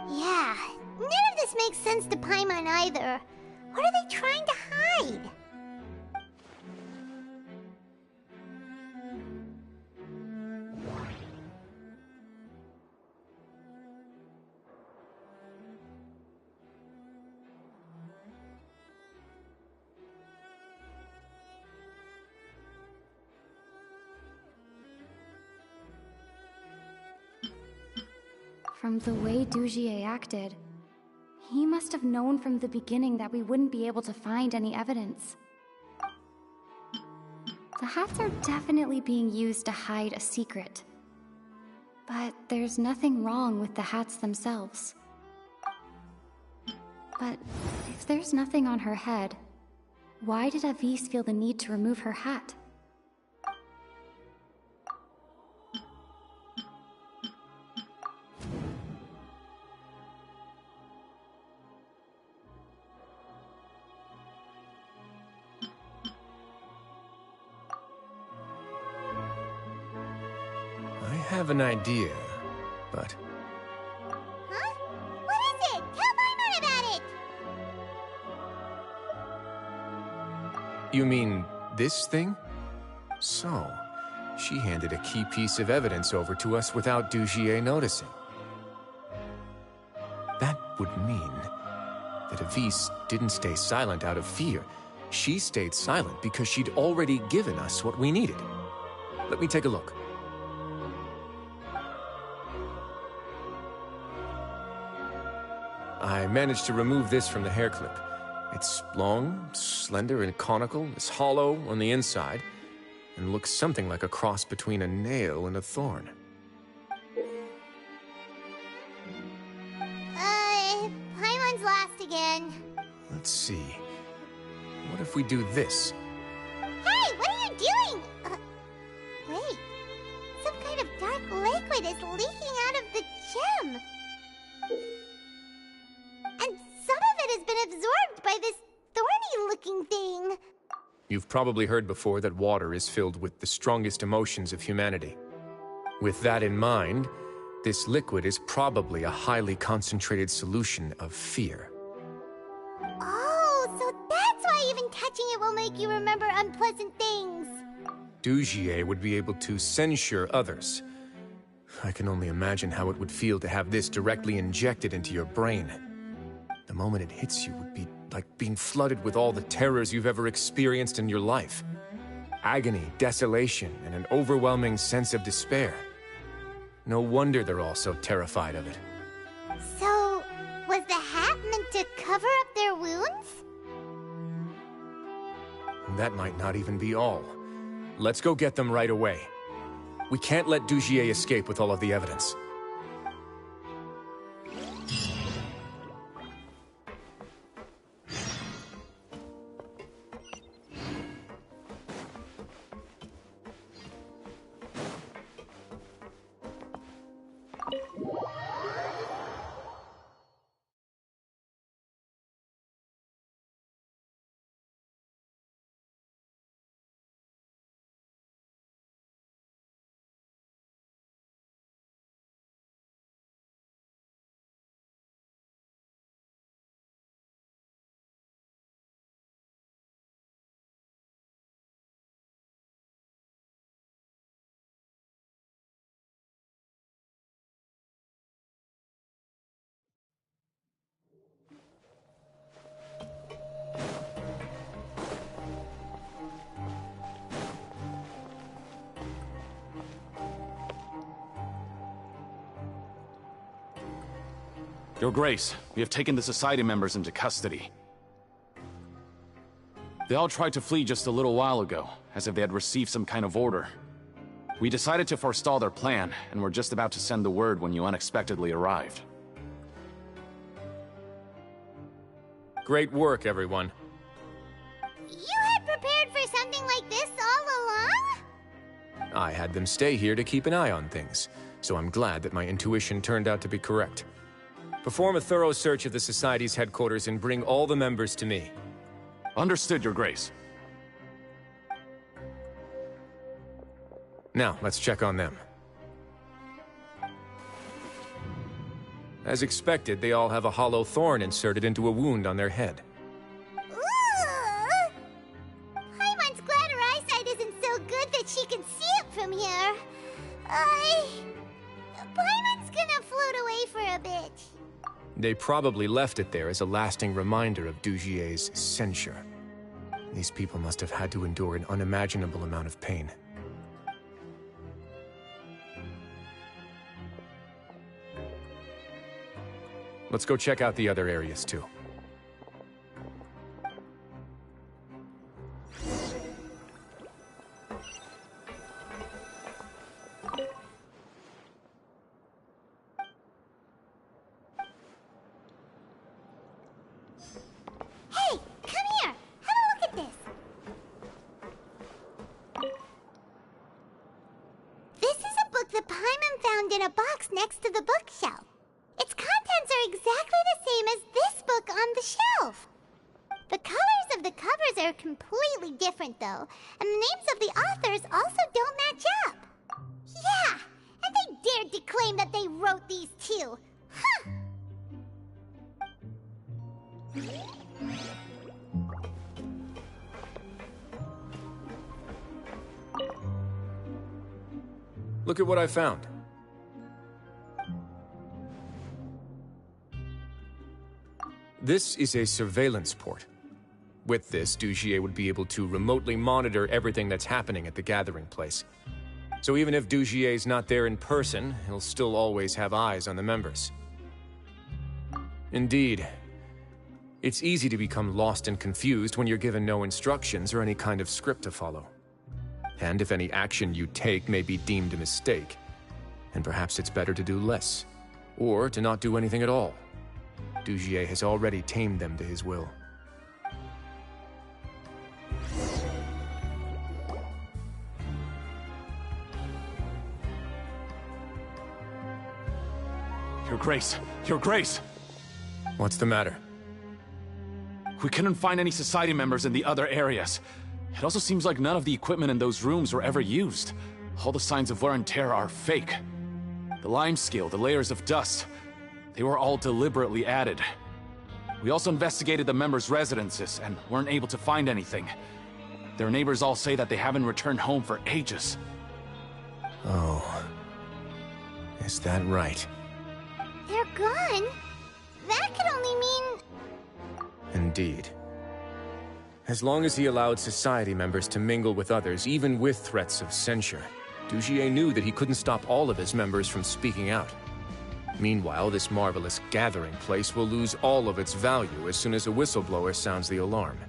Yeah, none of this makes sense to Paimon either. What are they trying to hide? From the way Dugier acted, he must have known from the beginning that we wouldn't be able to find any evidence. The hats are definitely being used to hide a secret. But there's nothing wrong with the hats themselves. But if there's nothing on her head, why did Avis feel the need to remove her hat? I have an idea, but... Huh? What is it? Tell Paimon about it! You mean this thing? So, she handed a key piece of evidence over to us without Dugier noticing. That would mean that Avis didn't stay silent out of fear. She stayed silent because she'd already given us what we needed. Let me take a look. I managed to remove this from the hair clip. It's long, slender, and conical, is hollow on the inside, and looks something like a cross between a nail and a thorn. Paimon's lost again. Let's see. What if we do this? Hey, what are you doing? Wait. Some kind of dark liquid is leaking out of the gem. And some of it has been absorbed by this thorny-looking thing. You've probably heard before that water is filled with the strongest emotions of humanity. With that in mind, this liquid is probably a highly concentrated solution of fear. Oh, so that's why even touching it will make you remember unpleasant things. Dugier would be able to censure others. I can only imagine how it would feel to have this directly injected into your brain. The moment it hits you would be like being flooded with all the terrors you've ever experienced in your life. Agony, desolation, and an overwhelming sense of despair. No wonder they're all so terrified of it. So, was the hat meant to cover up their wounds? And that might not even be all. Let's go get them right away. We can't let Dugier escape with all of the evidence. Your Grace, we have taken the Society members into custody. They all tried to flee just a little while ago, as if they had received some kind of order. We decided to forestall their plan, and were just about to send the word when you unexpectedly arrived. Great work, everyone. You had prepared for something like this all along? I had them stay here to keep an eye on things, so I'm glad that my intuition turned out to be correct. Perform a thorough search of the Society's headquarters and bring all the members to me. Understood, Your Grace. Now, let's check on them. As expected, they all have a hollow thorn inserted into a wound on their head. Ooh! Paimon's glad her eyesight isn't so good that she can see it from here. Paimon's gonna float away for a bit. They probably left it there as a lasting reminder of Dugier's censure. These people must have had to endure an unimaginable amount of pain. Let's go check out the other areas, too. Hey, come here! Have a look at this! This is a book that Paimon found in a box next to the bookshelf. Its contents are exactly the same as this book on the shelf. The colors of the covers are completely different, though, and the names of the authors also don't match up. Yeah, and they dared to claim that they wrote these too. Huh! Look at what I found. This is a surveillance port. With this, Dugier would be able to remotely monitor everything that's happening at the gathering place. So even if Dugier's not there in person, he'll still always have eyes on the members. Indeed. It's easy to become lost and confused when you're given no instructions or any kind of script to follow. And if any action you take may be deemed a mistake, then perhaps it's better to do less, or to not do anything at all. Dugier has already tamed them to his will. Your Grace! Your Grace! What's the matter? We couldn't find any Society members in the other areas. It also seems like none of the equipment in those rooms were ever used. All the signs of wear and tear are fake. The lime scale, the layers of dust, they were all deliberately added. We also investigated the members' residences and weren't able to find anything. Their neighbors all say that they haven't returned home for ages. Oh. Is that right? They're gone? That could only mean... Indeed. As long as he allowed Society members to mingle with others, even with threats of censure, Dugier knew that he couldn't stop all of his members from speaking out. Meanwhile, this marvelous gathering place will lose all of its value as soon as a whistleblower sounds the alarm.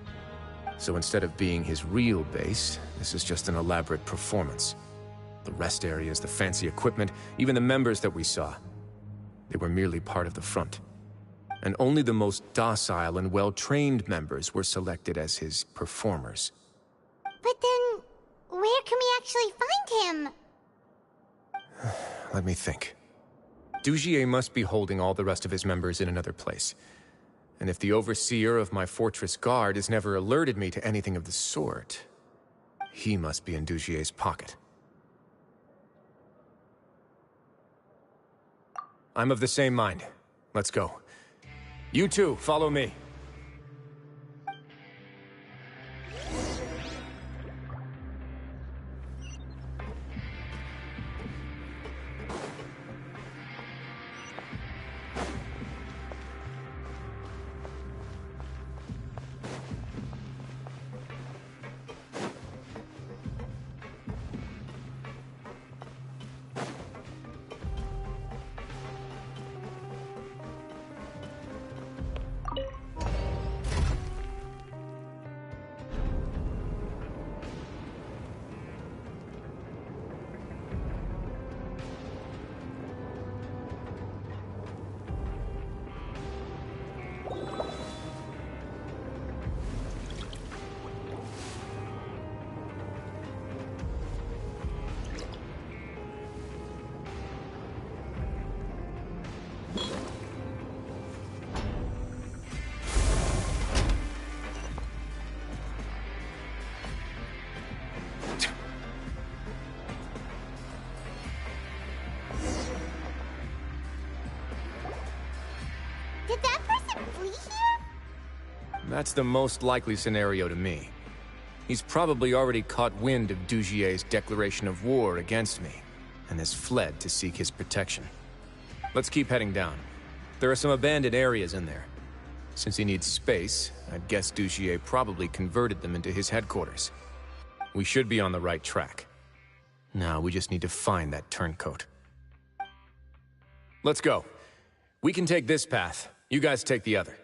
So instead of being his real base, this is just an elaborate performance. The rest areas, the fancy equipment, even the members that we saw, they were merely part of the front. And only the most docile and well-trained members were selected as his performers. But then, where can we actually find him? Let me think. Dugier must be holding all the rest of his members in another place. And if the overseer of my fortress guard has never alerted me to anything of the sort, he must be in Dugier's pocket. I'm of the same mind. Let's go. You two, follow me. Did that person flee here? That's the most likely scenario to me. He's probably already caught wind of Dugier's declaration of war against me, and has fled to seek his protection. Let's keep heading down. There are some abandoned areas in there. Since he needs space, I'd guess Dugier probably converted them into his headquarters. We should be on the right track. Now we just need to find that turncoat. Let's go. We can take this path. You guys take the other.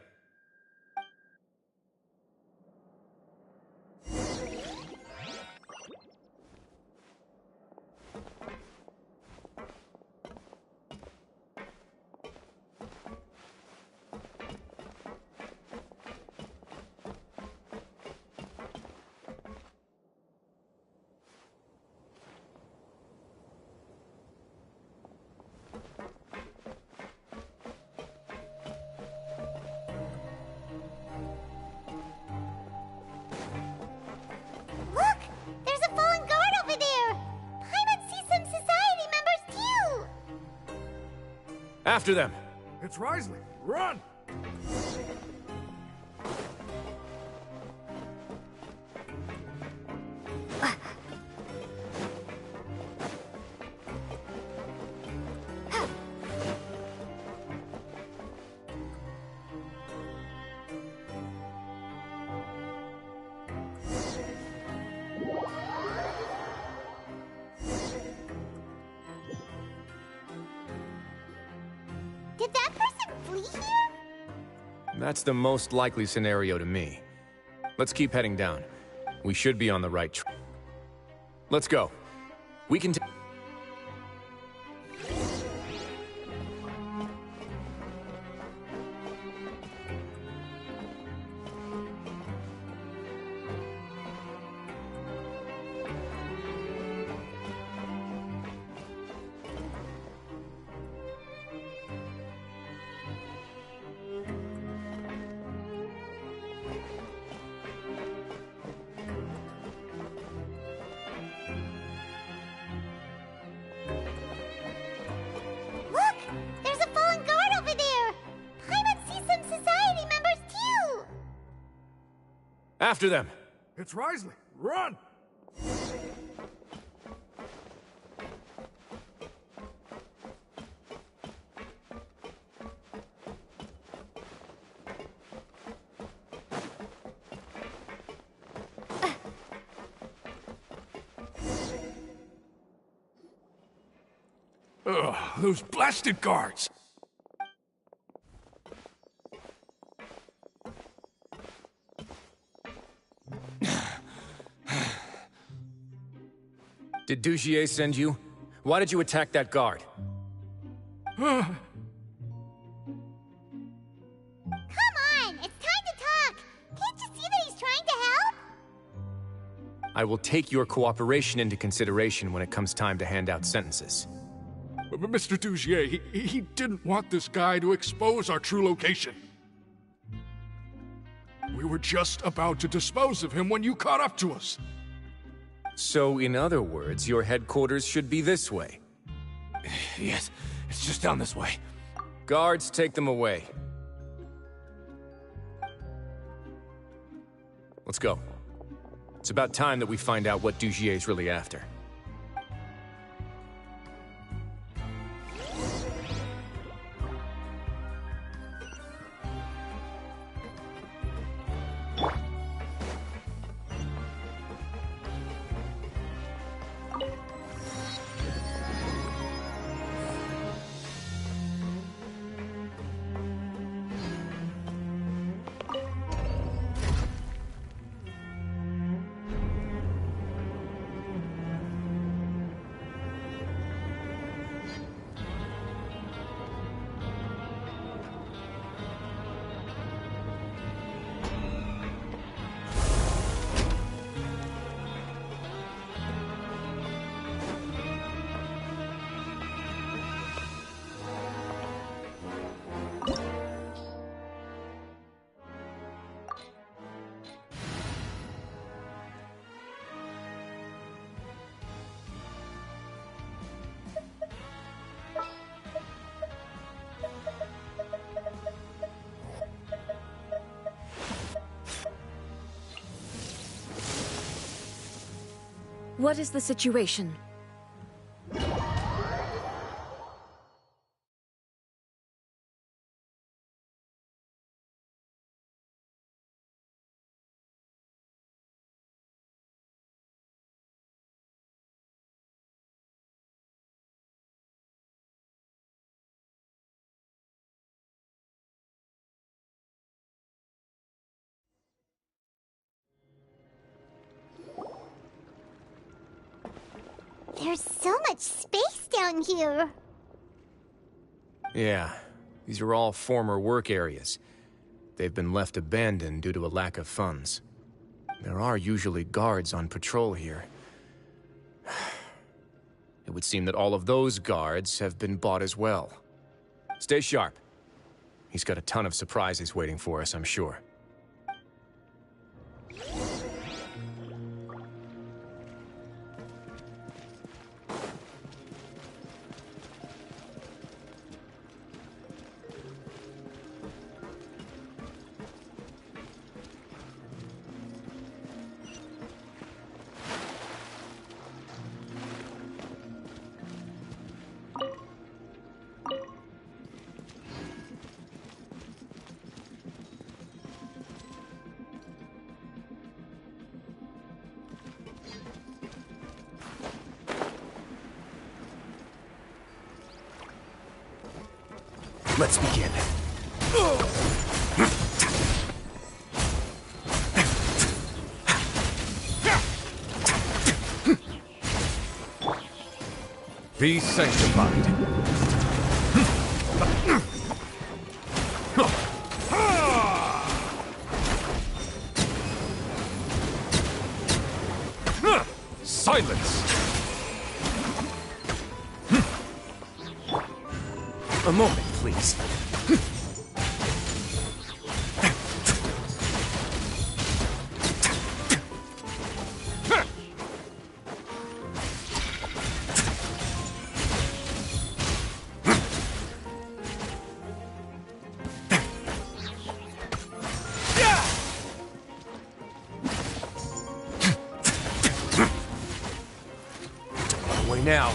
Look! There's a fallen guard over there! Paimon sees some society members too! After them! It's Wriothesly! Run! Did that person flee here? That's the most likely scenario to me. Let's keep heading down. We should be on the right track. Let's go. We can Look! There's a fallen guard over there! Paimon sees some society members too! After them! It's Wriothesly! Run! Ugh, those blasted guards! Did Dugier send you? Why did you attack that guard? Come on! It's time to talk! Can't you see that he's trying to help? I will take your cooperation into consideration when it comes time to hand out sentences. But Mr. Dugier, he didn't want this guy to expose our true location. We were just about to dispose of him when you caught up to us. So, in other words, your headquarters should be this way. Yes, it's just down this way. Guards, take them away. Let's go. It's about time that we find out what Dugier's really after. What is the situation? There's so much space down here. Yeah, these are all former work areas. They've been left abandoned due to a lack of funds. There are usually guards on patrol here. It would seem that all of those guards have been bought as well. Stay sharp. He's got a ton of surprises waiting for us, I'm sure. Let's begin. Be sanctified. Silence! A moment, please. Away now.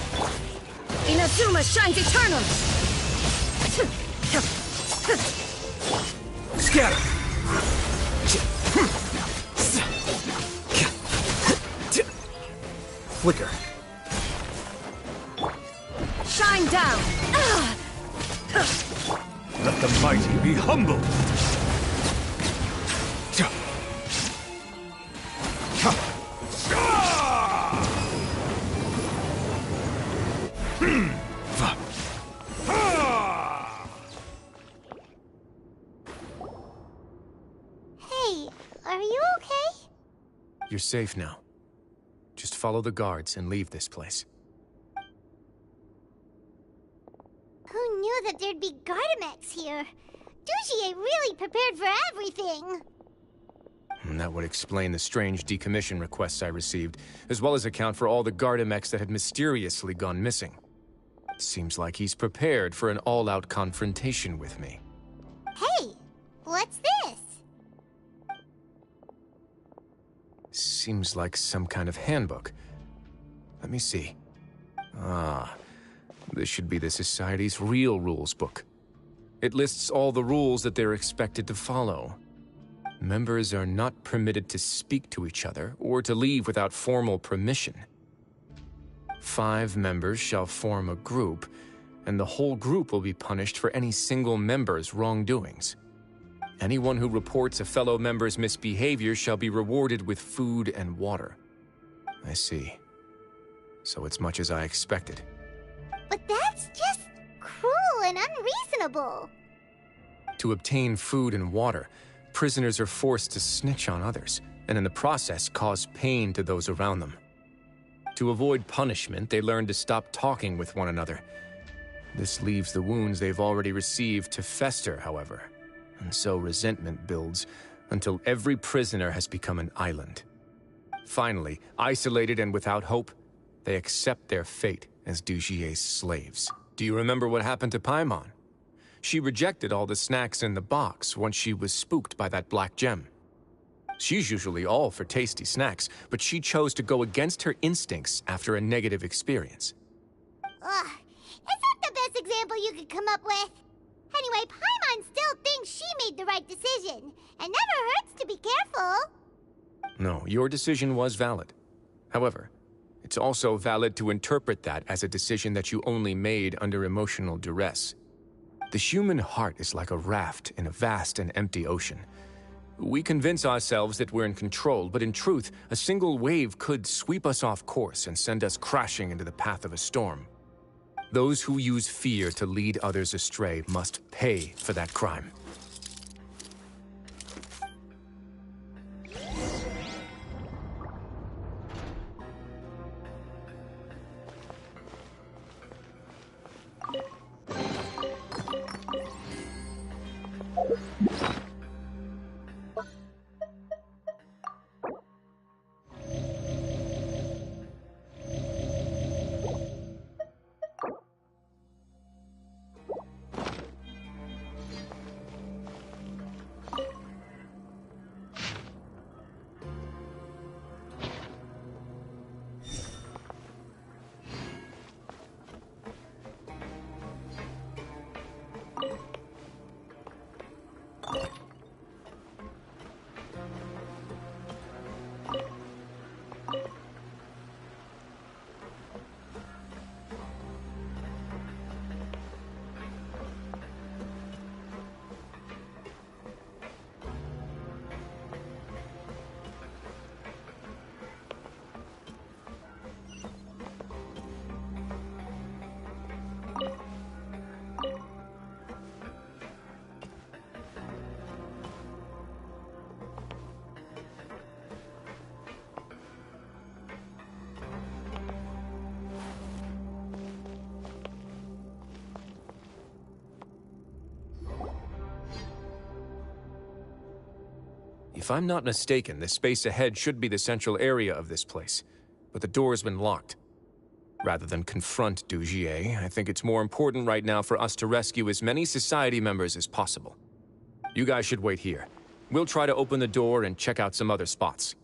Inazuma shines eternal! Scatter! Flicker. Shine down! Let the mighty be humbled! Hey, are you okay? You're safe now. Just follow the guards and leave this place. Who knew that there'd be Gardamex here? Dugier really prepared for everything. And that would explain the strange decommission requests I received, as well as account for all the Gardamex that had mysteriously gone missing. Seems like he's prepared for an all-out confrontation with me. Hey, what's this? Seems like some kind of handbook. Let me see. Ah, this should be the Society's real rules book. It lists all the rules that they're expected to follow. Members are not permitted to speak to each other or to leave without formal permission. 5 members shall form a group, and the whole group will be punished for any single member's wrongdoings. Anyone who reports a fellow member's misbehavior shall be rewarded with food and water. I see. So it's much as I expected. But that's just cruel and unreasonable. To obtain food and water, prisoners are forced to snitch on others, and in the process cause pain to those around them. To avoid punishment, they learn to stop talking with one another. This leaves the wounds they've already received to fester, however. And so resentment builds until every prisoner has become an island. Finally, isolated and without hope, they accept their fate as Dugier's slaves. Do you remember what happened to Paimon? She rejected all the snacks in the box once she was spooked by that black gem. She's usually all for tasty snacks, but she chose to go against her instincts after a negative experience. Ugh, is that the best example you could come up with? Anyway, Paimon still thinks she made the right decision. It never hurts to be careful. No, your decision was valid. However, it's also valid to interpret that as a decision that you only made under emotional duress. The human heart is like a raft in a vast and empty ocean. We convince ourselves that we're in control, but in truth, a single wave could sweep us off course and send us crashing into the path of a storm. Those who use fear to lead others astray must pay for that crime. If I'm not mistaken, the space ahead should be the central area of this place, but the door's been locked. Rather than confront Dugier, I think it's more important right now for us to rescue as many society members as possible. You guys should wait here. We'll try to open the door and check out some other spots.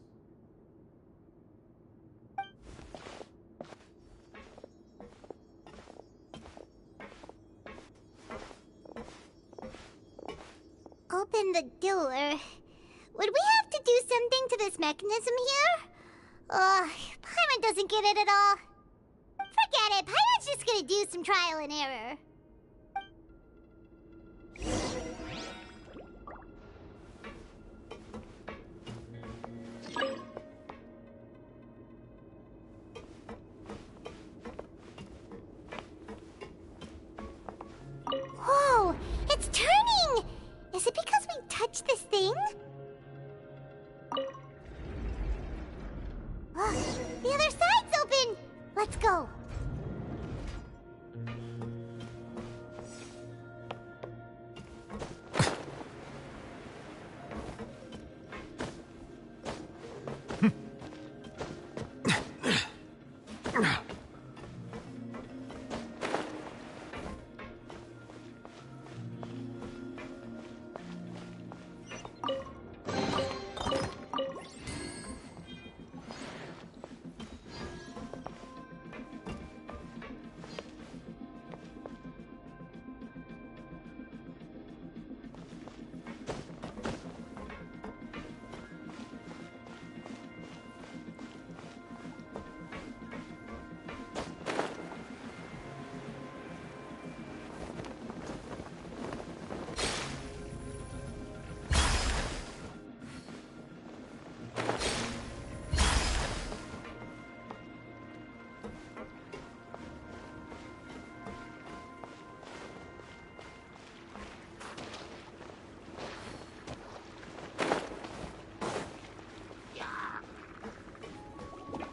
Open the door. Would we have to do something to this mechanism here? Paimon doesn't get it at all. Forget it, Paimon's just gonna do some trial and error. Whoa, it's turning! Is it because we touched this thing? The other side's open! Let's go.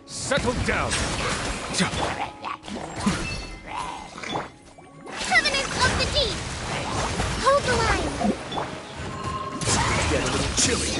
Settle down! Covenant of the Deep! Hold the line! Get a little chilly.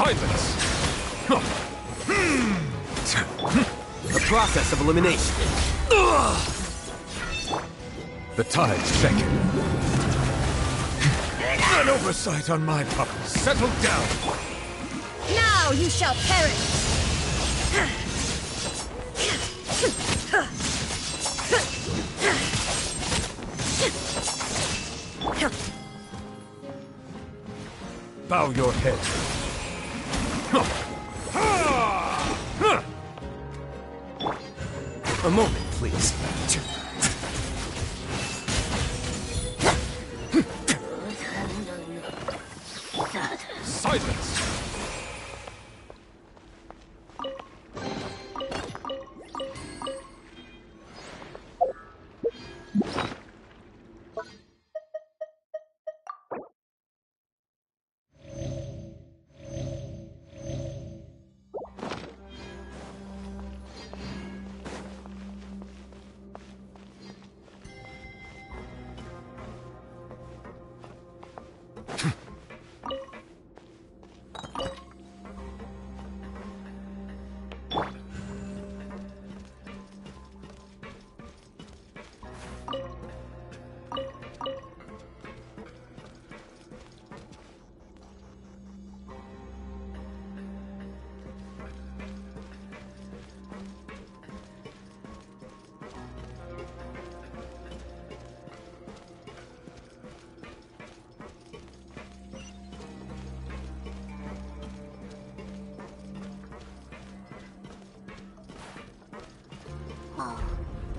Silence! A process of elimination. The tides beckon. An oversight on my part. Settle down. Now you shall perish! Bow your head. A moment, please. Silence!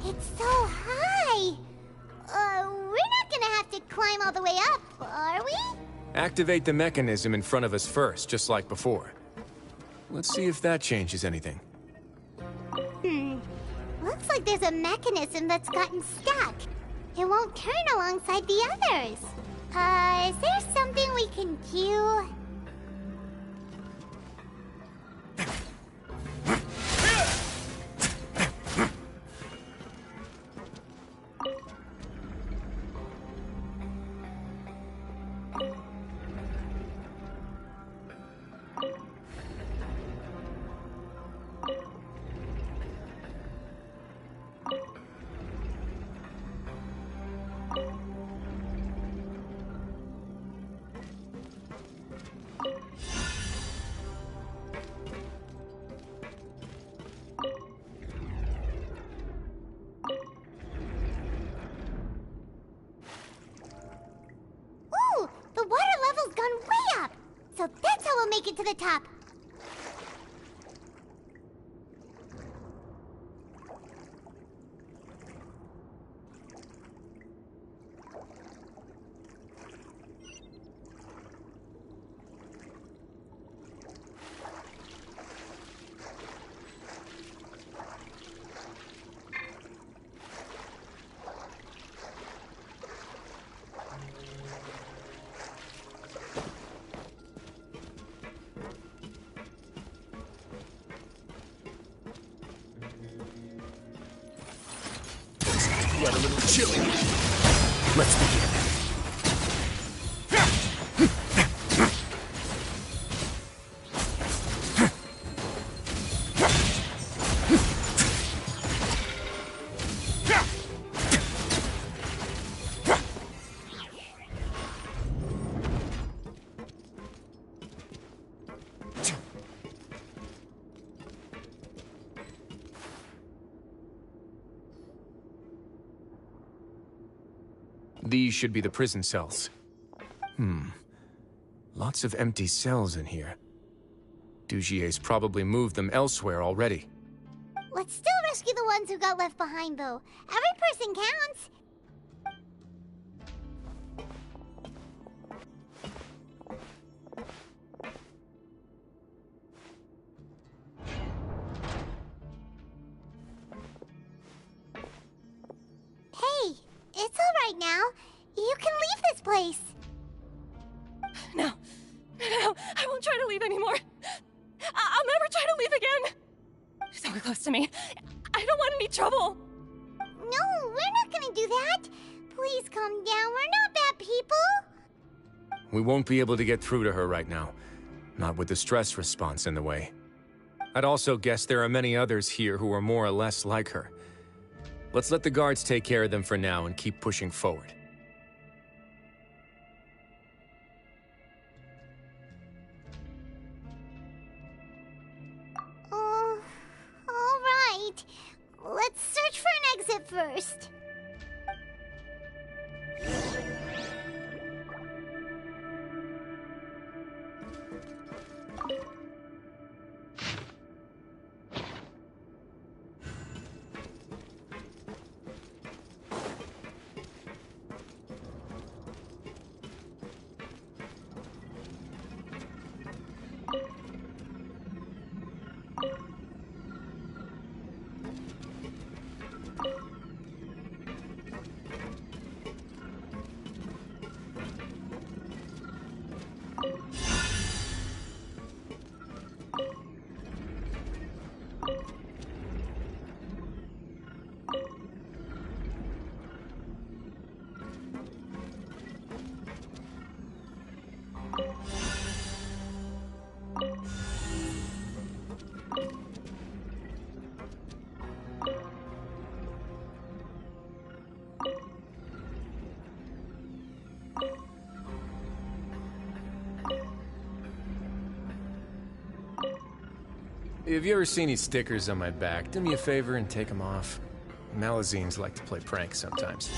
It's so high! We're not gonna have to climb all the way up, are we? Activate the mechanism in front of us first, just like before. Let's see if that changes anything. Looks like there's a mechanism that's gotten stuck. It won't turn alongside the others. Is there something we can do? Ooh, the water level's gone way up. So that's how we'll make it to the top. Get a little chilly. Let's begin. These should be the prison cells. Lots of empty cells in here. Dugier's probably moved them elsewhere already. Let's still rescue the ones who got left behind, though. Every person counts. Hey, it's all right now. You can leave this place. No, I won't try to leave anymore. I'll never try to leave again. So close to me. I don't want any trouble. No, we're not gonna do that. Please calm down. We're not bad people. We won't be able to get through to her right now. Not with the stress response in the way. I'd also guess there are many others here who are more or less like her. Let's let the guards take care of them for now and keep pushing forward. All right. Let's search for an exit first. If you ever see any stickers on my back, do me a favor and take them off. Malazines like to play pranks sometimes.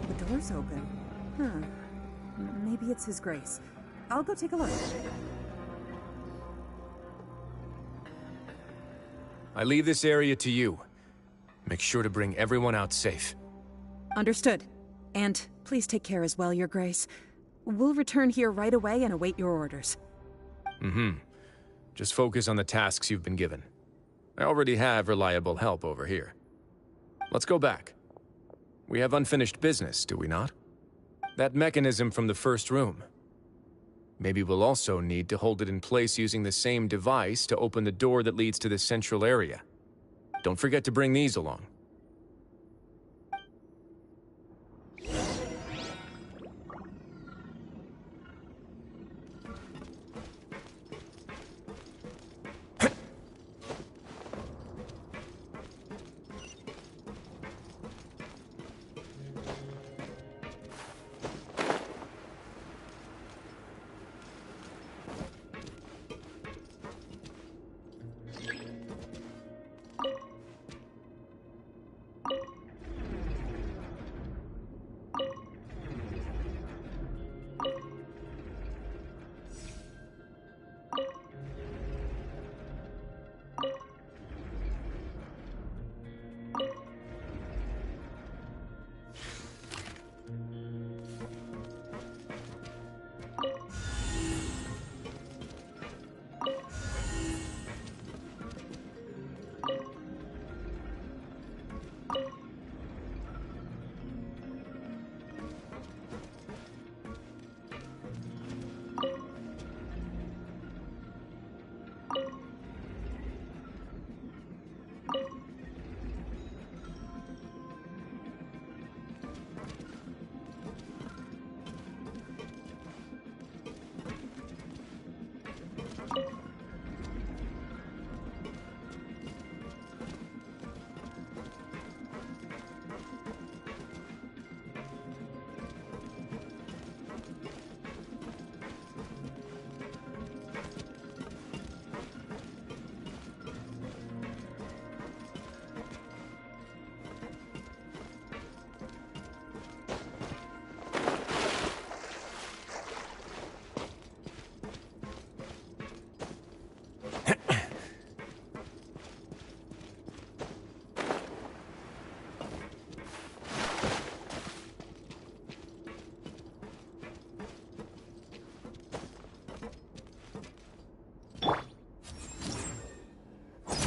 The door's open. Huh. Maybe it's His Grace. I'll go take a look. I leave this area to you. Make sure to bring everyone out safe. Understood. And please take care as well, Your Grace. We'll return here right away and await your orders. Just focus on the tasks you've been given. I already have reliable help over here. Let's go back. We have unfinished business, do we not? That mechanism from the first room. Maybe we'll also need to hold it in place using the same device to open the door that leads to the central area. Don't forget to bring these along.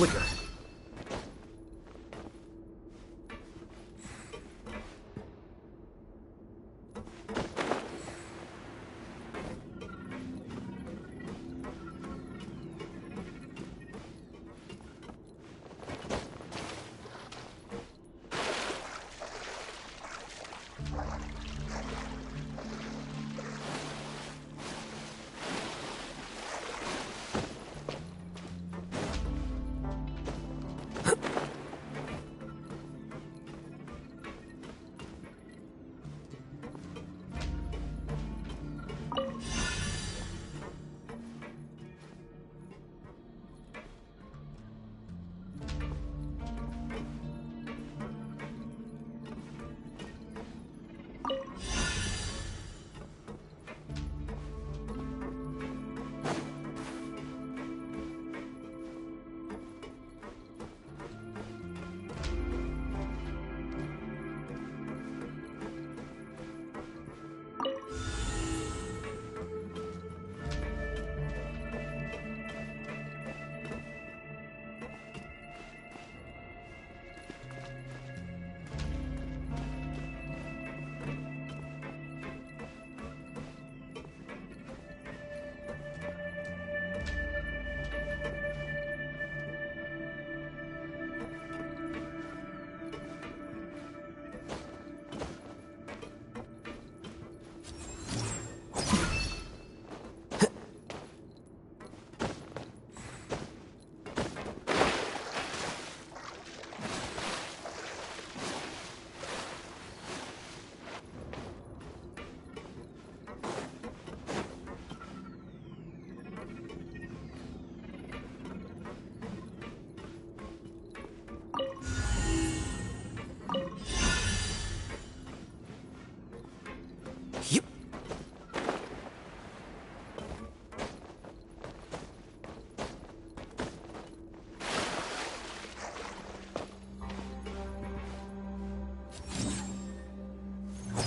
flicker.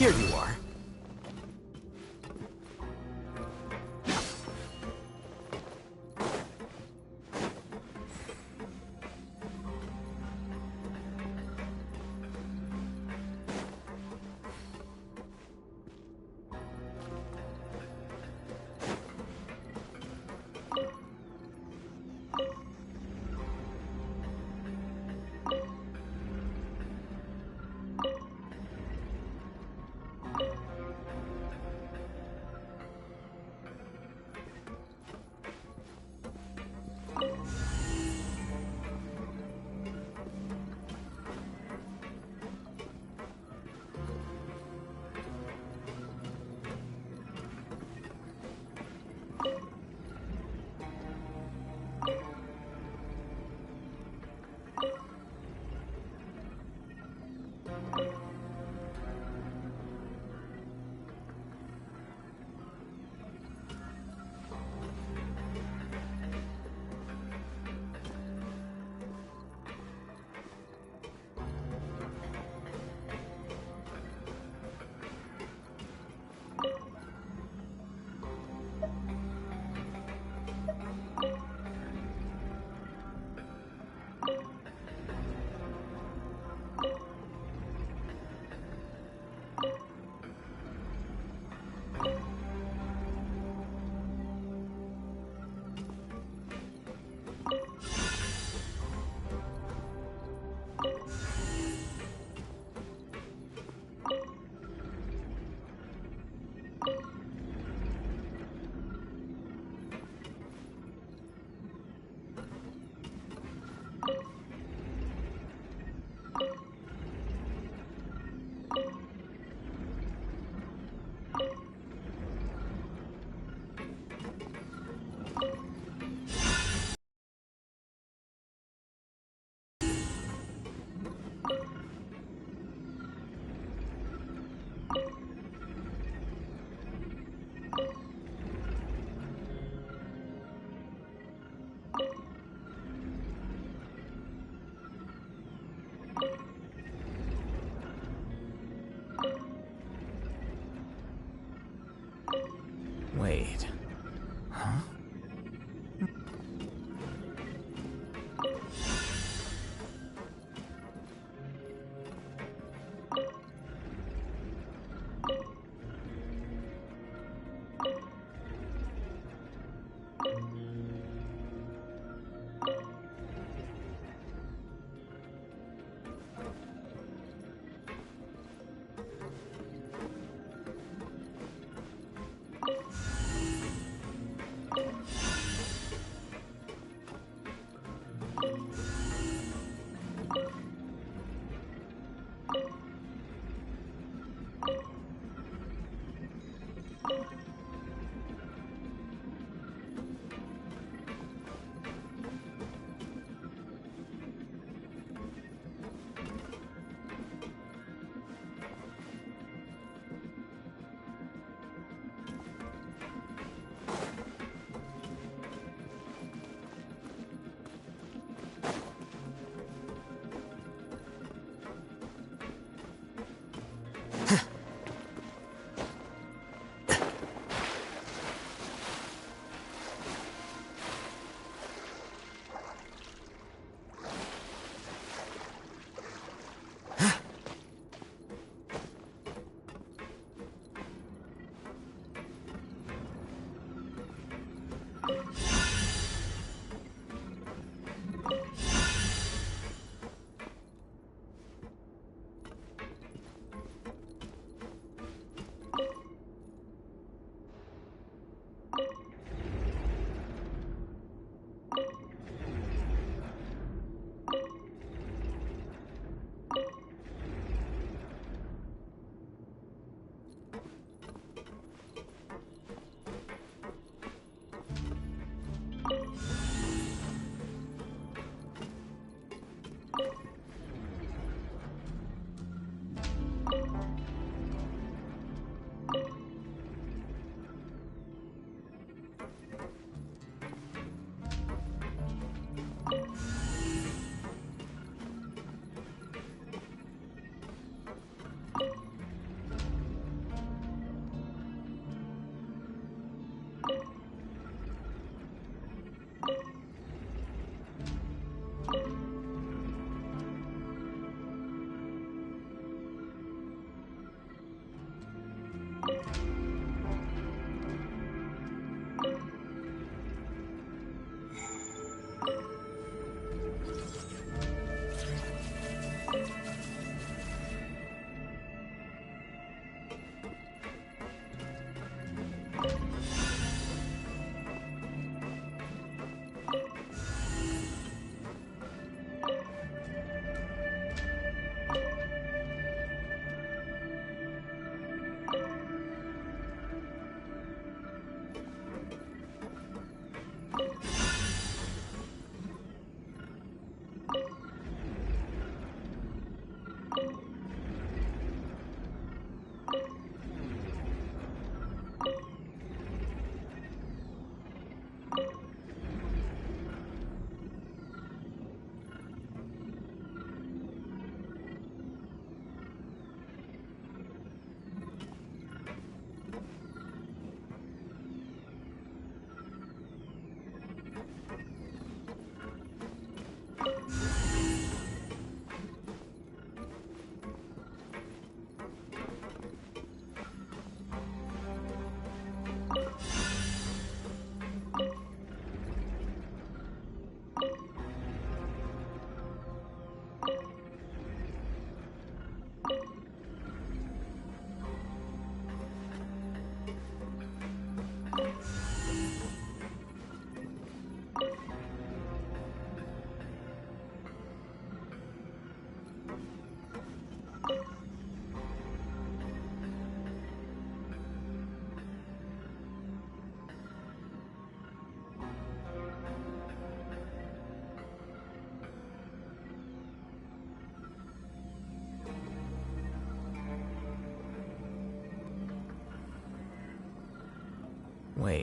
Here you are.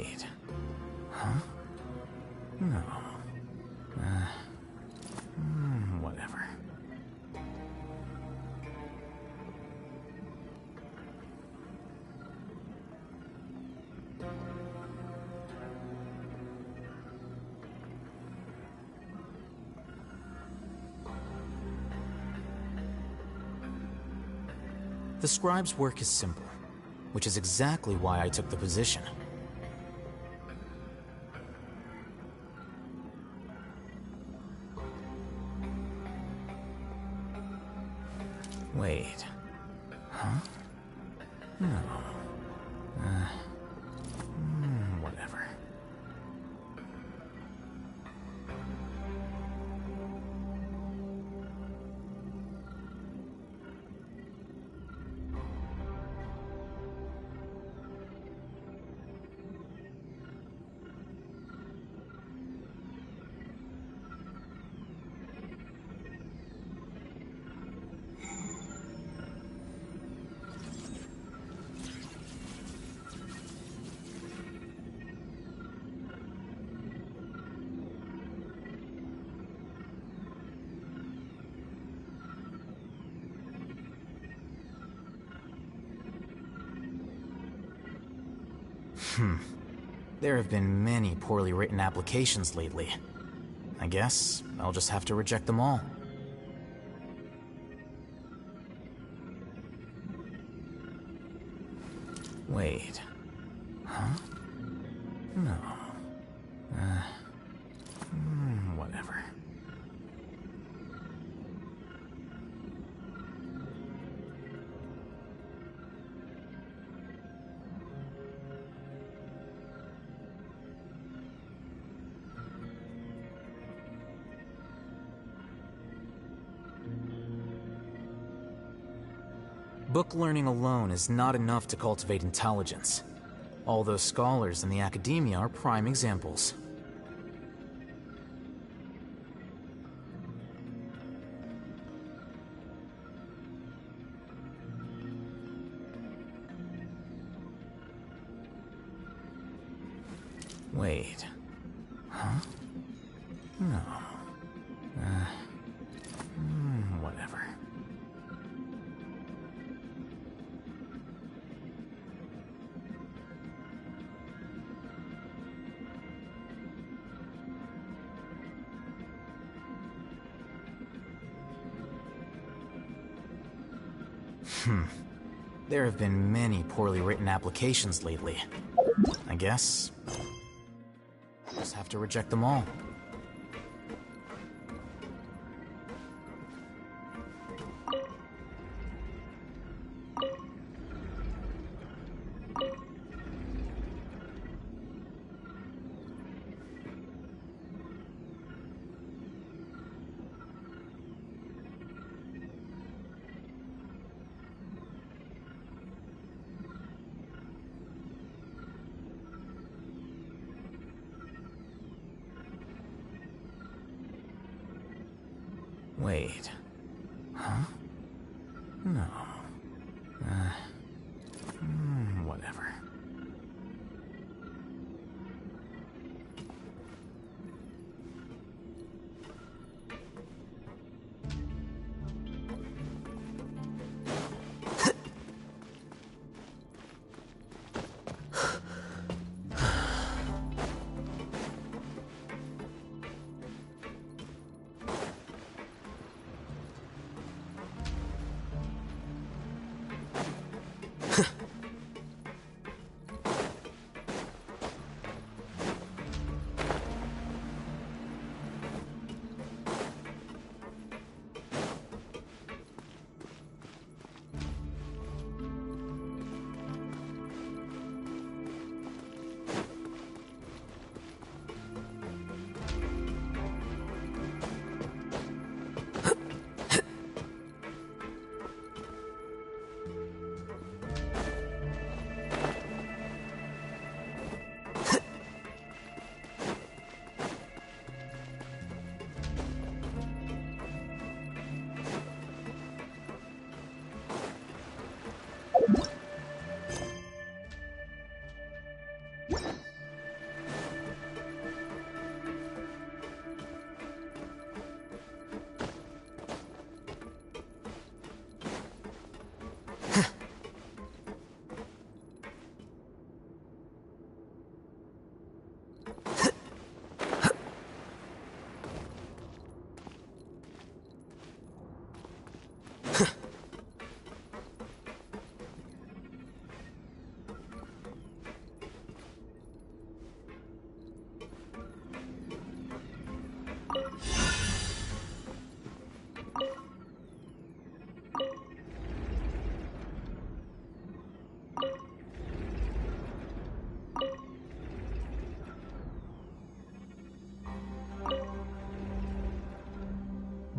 Wait. Huh? No. Whatever. The scribe's work is simple, which is exactly why I took the position. Wait. Huh? No. Whatever. There have been many poorly written applications lately. I guess I'll just have to reject them all. Wait. Huh? No. Whatever. Book learning alone is not enough to cultivate intelligence. All those scholars in the academia are prime examples. Wait. Huh? No. Whatever. There have been many poorly written applications lately. I guess I'll just have to reject them all. Wait. Huh? No. Whatever.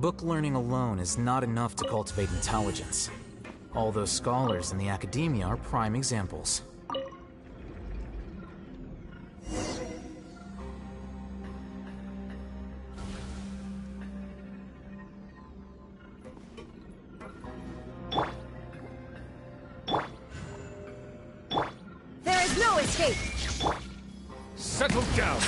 Book learning alone is not enough to cultivate intelligence. All those scholars in the academia are prime examples. There is no escape! Settle down!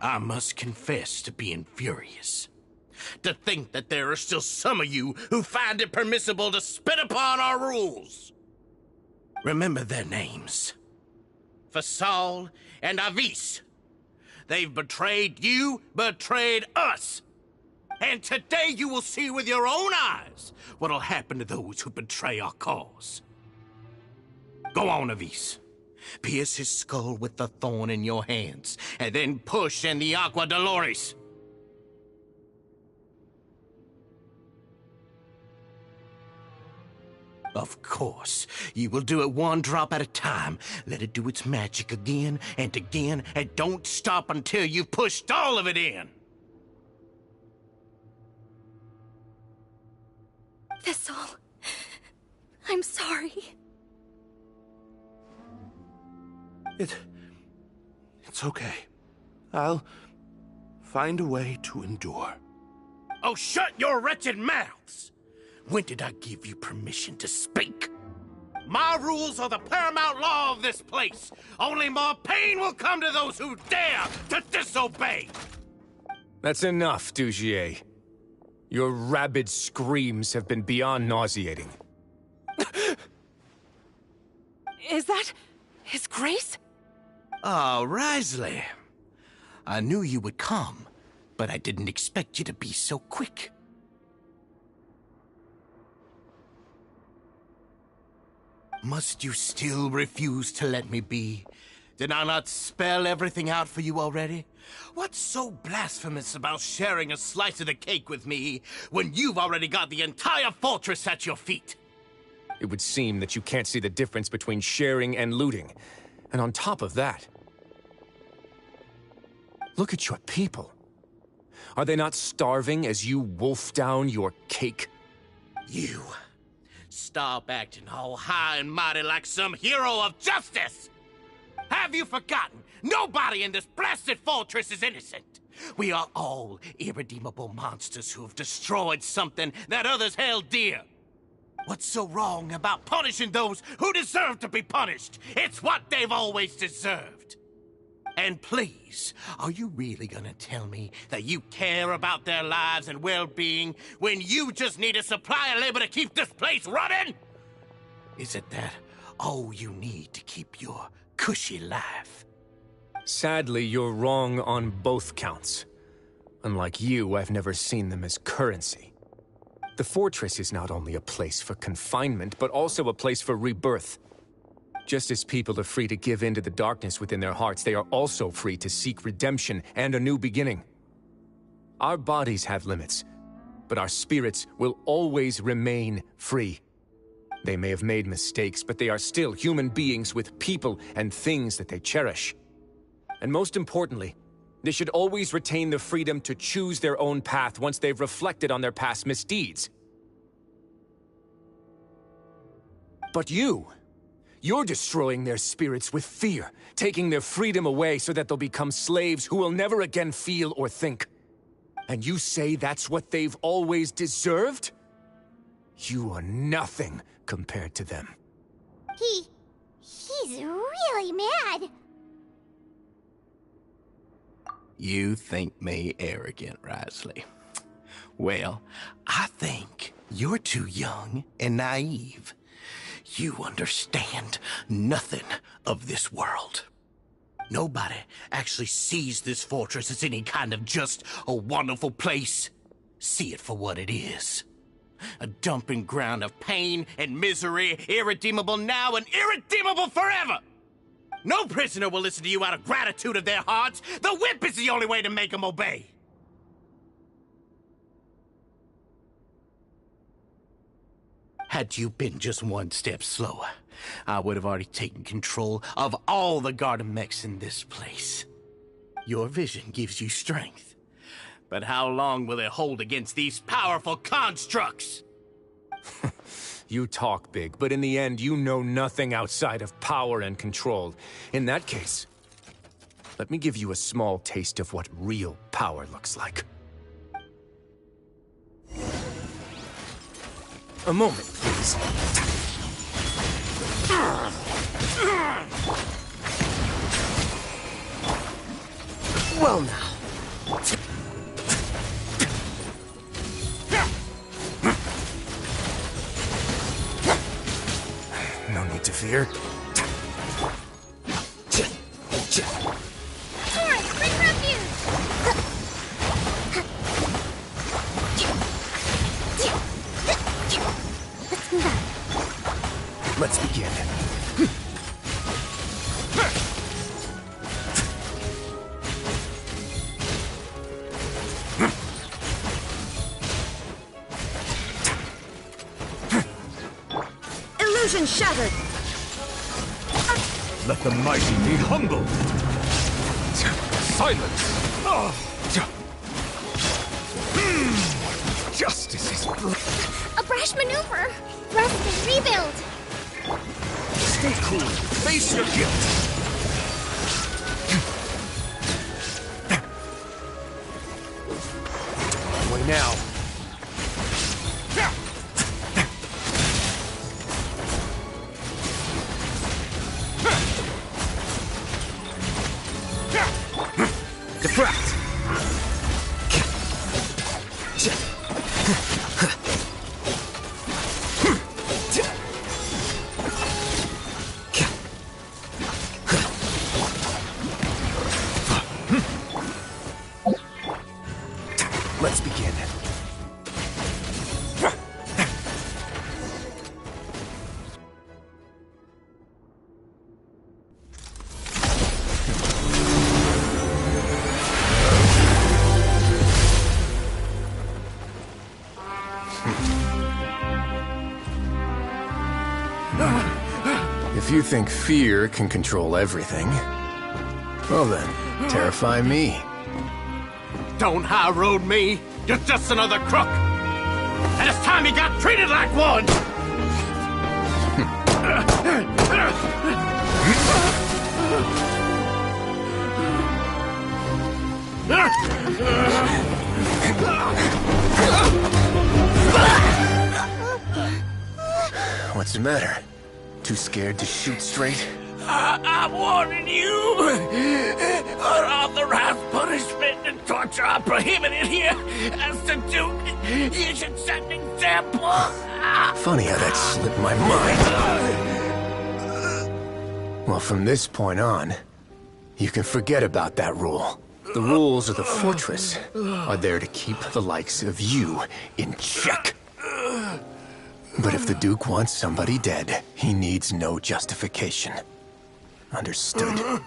I must confess to being furious. To think that there are still some of you who find it permissible to spit upon our rules. Remember their names. Fasal and Avis. They've betrayed you, betrayed us. And today you will see with your own eyes what'll happen to those who betray our cause. Go on, Avis. Pierce his skull with the thorn in your hands, and then push in the Aqua Dolores. Of course, you will do it one drop at a time. Let it do its magic again, and don't stop until you've pushed all of it in. Thistle, I'm sorry. It's okay. I'll find a way to endure. Oh, shut your wretched mouths! When did I give you permission to speak? My rules are the paramount law of this place. Only more pain will come to those who dare to disobey. That's enough, Dugier. Your rabid screams have been beyond nauseating. Is that His Grace? Oh, Wriothesly. I knew you would come, but I didn't expect you to be so quick. Must you still refuse to let me be? Did I not spell everything out for you already? What's so blasphemous about sharing a slice of the cake with me when you've already got the entire fortress at your feet? It would seem that you can't see the difference between sharing and looting. And on top of that, look at your people. Are they not starving as you wolf down your cake? You. Stop acting all high and mighty like some hero of justice! Have you forgotten? Nobody in this blasted fortress is innocent. We are all irredeemable monsters who have destroyed something that others held dear. What's so wrong about punishing those who deserve to be punished? It's what they've always deserved. And please, are you really gonna tell me that you care about their lives and well-being when you just need a supply of labor to keep this place running? Is it that all you need to keep your cushy life? Sadly, you're wrong on both counts. Unlike you, I've never seen them as currency. The fortress is not only a place for confinement, but also a place for rebirth. Just as people are free to give in to the darkness within their hearts, they are also free to seek redemption and a new beginning. Our bodies have limits, but our spirits will always remain free. They may have made mistakes, but they are still human beings with people and things that they cherish. And most importantly, they should always retain the freedom to choose their own path once they've reflected on their past misdeeds. But you're destroying their spirits with fear, taking their freedom away so that they'll become slaves who will never again feel or think. And you say that's what they've always deserved? You are nothing compared to them. He's really mad. You think me arrogant, Wriothesly. Well, I think you're too young and naive. You understand nothing of this world. Nobody actually sees this fortress as any kind of just a wonderful place. See it for what it is. A dumping ground of pain and misery, irredeemable now and irredeemable forever. No prisoner will listen to you out of gratitude of their hearts. The whip is the only way to make them obey. Had you been just one step slower, I would have already taken control of all the garden mechs in this place. Your vision gives you strength. But how long will it hold against these powerful constructs? You talk big, but in the end, you know nothing outside of power and control. In that case, let me give you a small taste of what real power looks like. A moment, please. Well now. No need to fear. Torrent, quick refuge! Let's move out. Let's begin. Illusion shattered! Let the mighty be humbled! Silence! Justice is blood. A brash maneuver! Rest and rebuild! Stay cool. Face your guilt. Way now. Deflect! Let's begin. If you think fear can control everything, well then, terrify me. Don't high road me. You're just another crook. And it's time you got treated like one. What's the matter? Too scared to shoot straight? I'm warning you. Unauthorized punishment and torture are prohibited here. As the Duke, you should set an example. Funny how that slipped my mind. Well, from this point on, you can forget about that rule. The rules of the fortress are there to keep the likes of you in check. But if the Duke wants somebody dead, he needs no justification. Understood.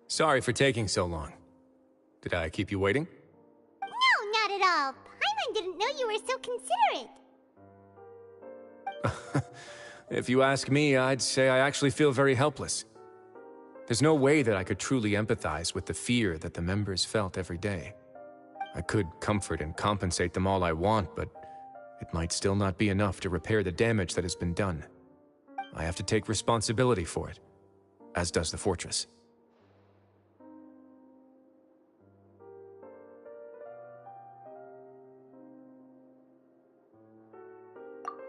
Sorry for taking so long. Did I keep you waiting? No, not at all. Paimon didn't know you were so considerate. If you ask me, I'd say I actually feel very helpless. There's no way that I could truly empathize with the fear that the members felt every day. I could comfort and compensate them all I want, but it might still not be enough to repair the damage that has been done. I have to take responsibility for it, as does the fortress.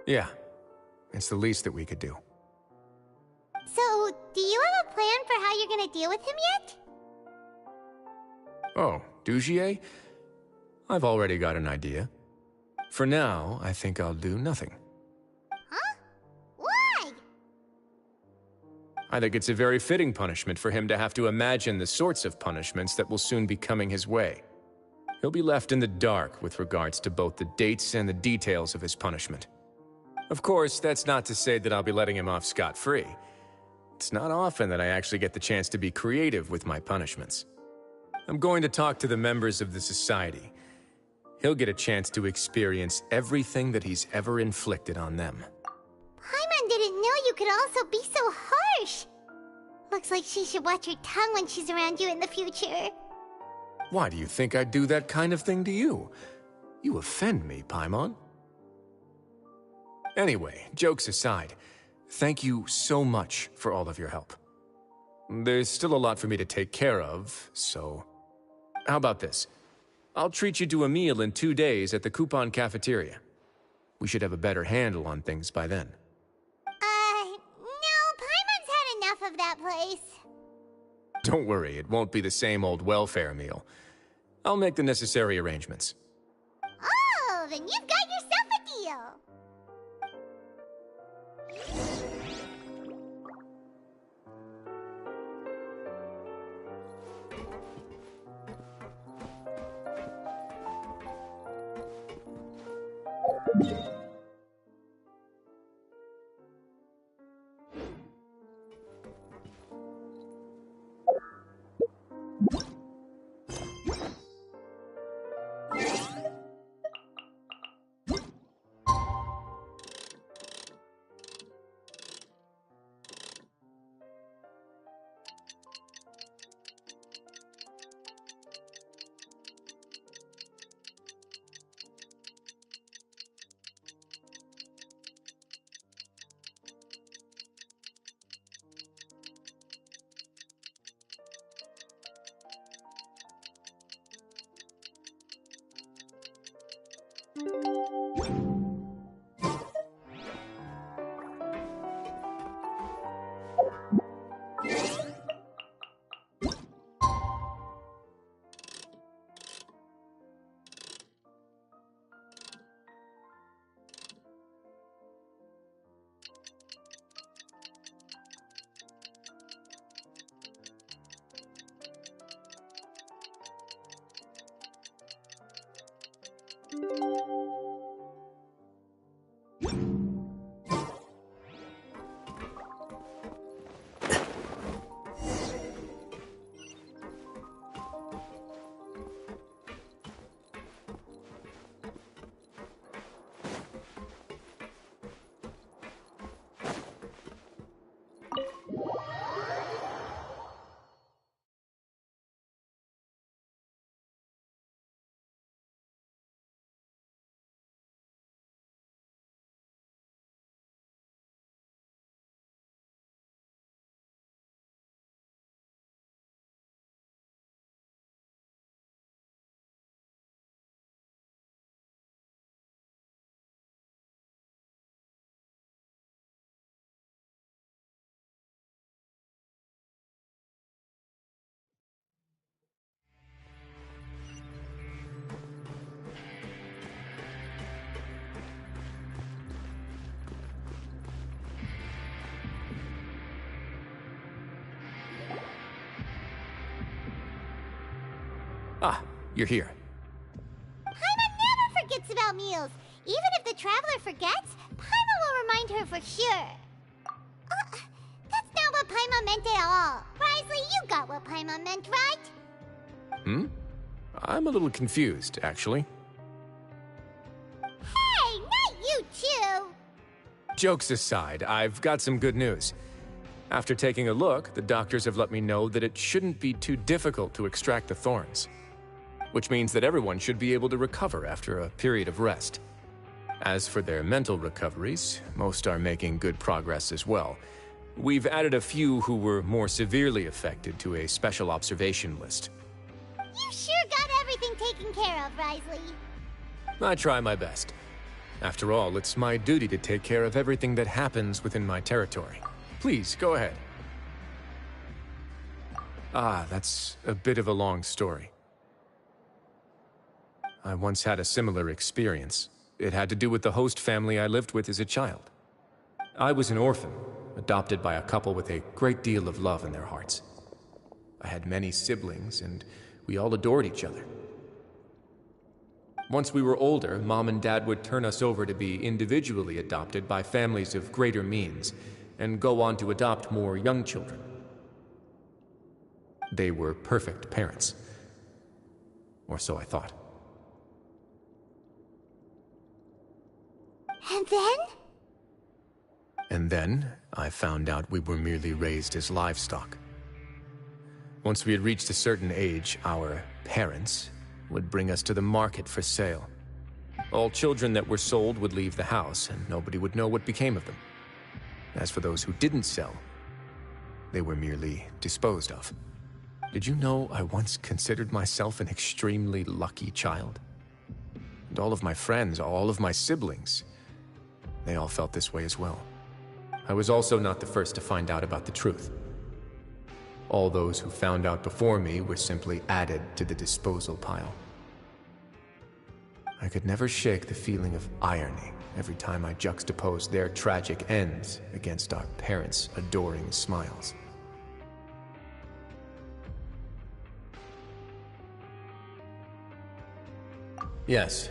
Yeah, it's the least that we could do. So, do you have a plan for how you're gonna deal with him yet? Oh, Dugier? I've already got an idea. For now, I think I'll do nothing. Huh? Why? I think it's a very fitting punishment for him to have to imagine the sorts of punishments that will soon be coming his way. He'll be left in the dark with regards to both the dates and the details of his punishment. Of course, that's not to say that I'll be letting him off scot-free. It's not often that I actually get the chance to be creative with my punishments. I'm going to talk to the members of the society. He'll get a chance to experience everything that he's ever inflicted on them. Paimon didn't know you could also be so harsh. Looks like she should watch her tongue when she's around you in the future. Why do you think I'd do that kind of thing to you? You offend me, Paimon. Anyway, jokes aside, thank you so much for all of your help. There's still a lot for me to take care of, so... How about this? I'll treat you to a meal in 2 days at the Coupon Cafeteria. We should have a better handle on things by then. No, Paimon's had enough of that place. Don't worry, it won't be the same old welfare meal. I'll make the necessary arrangements. Oh, then you've got yourself a deal. Ah, you're here. Paimon never forgets about meals. Even if the traveler forgets, Paimon will remind her for sure. That's not what Paimon meant at all. Wriothesly, you got what Paimon meant, right? I'm a little confused, actually. Hey, not you too! Jokes aside, I've got some good news. After taking a look, the doctors have let me know that it shouldn't be too difficult to extract the thorns, which means that everyone should be able to recover after a period of rest. As for their mental recoveries, most are making good progress as well. We've added a few who were more severely affected to a special observation list. You sure got everything taken care of, Wriothesly. I try my best. After all, it's my duty to take care of everything that happens within my territory. Please, go ahead. That's a bit of a long story. I once had a similar experience. It had to do with the host family I lived with as a child. I was an orphan, adopted by a couple with a great deal of love in their hearts. I had many siblings, and we all adored each other. Once we were older, Mom and Dad would turn us over to be individually adopted by families of greater means, and go on to adopt more young children. They were perfect parents. Or so I thought. And then? And then, I found out we were merely raised as livestock. Once we had reached a certain age, our parents would bring us to the market for sale. All children that were sold would leave the house, and nobody would know what became of them. As for those who didn't sell, they were merely disposed of. Did you know I once considered myself an extremely lucky child? And all of my friends, all of my siblings, they all felt this way as well. I was also not the first to find out about the truth. All those who found out before me were simply added to the disposal pile. I could never shake the feeling of irony every time I juxtaposed their tragic ends against our parents' adoring smiles. Yes.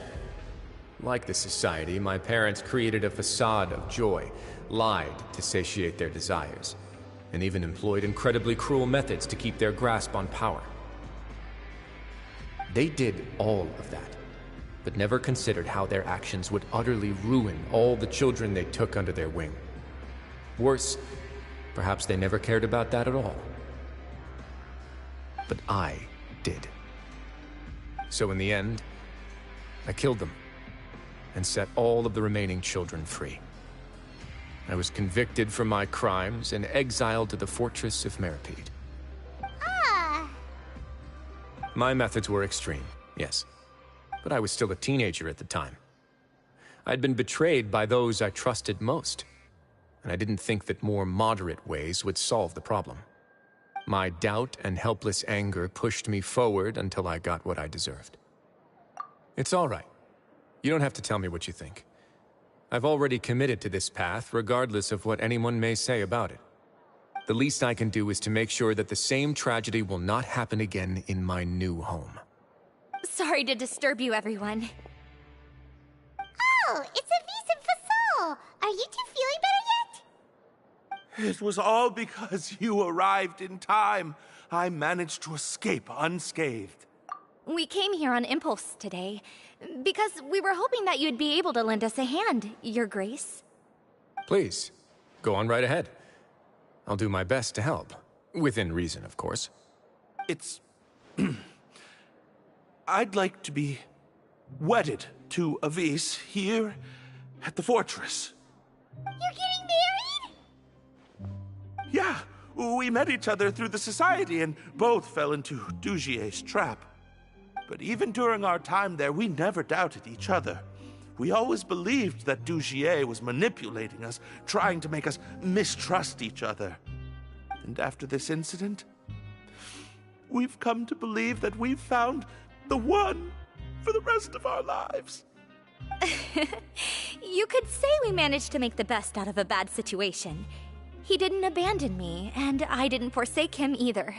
Like the society, my parents created a facade of joy, lied to satiate their desires, and even employed incredibly cruel methods to keep their grasp on power. They did all of that, but never considered how their actions would utterly ruin all the children they took under their wing. Worse, perhaps they never cared about that at all. But I did. So in the end, I killed them and set all of the remaining children free. I was convicted for my crimes and exiled to the fortress of Meripede. My methods were extreme, yes, but I was still a teenager at the time. I'd been betrayed by those I trusted most, and I didn't think that more moderate ways would solve the problem. My doubt and helpless anger pushed me forward until I got what I deserved. It's all right. You don't have to tell me what you think. I've already committed to this path, regardless of what anyone may say about it. The least I can do is to make sure that the same tragedy will not happen again in my new home. Sorry to disturb you, everyone. Oh, it's a vis and fasol. Are you two feeling better yet? It was all because you arrived in time. I managed to escape unscathed. We came here on impulse today, because we were hoping that you'd be able to lend us a hand, Your Grace. Please, go on right ahead. I'll do my best to help. Within reason, of course. It's... I'd like to be wedded to Avis here at the fortress. You're getting married? Yeah, we met each other through the society and both fell into Dugier's trap. But even during our time there, we never doubted each other. We always believed that Dugier was manipulating us, trying to make us mistrust each other. And after this incident, we've come to believe that we've found the one for the rest of our lives. You could say we managed to make the best out of a bad situation. He didn't abandon me, and I didn't forsake him either.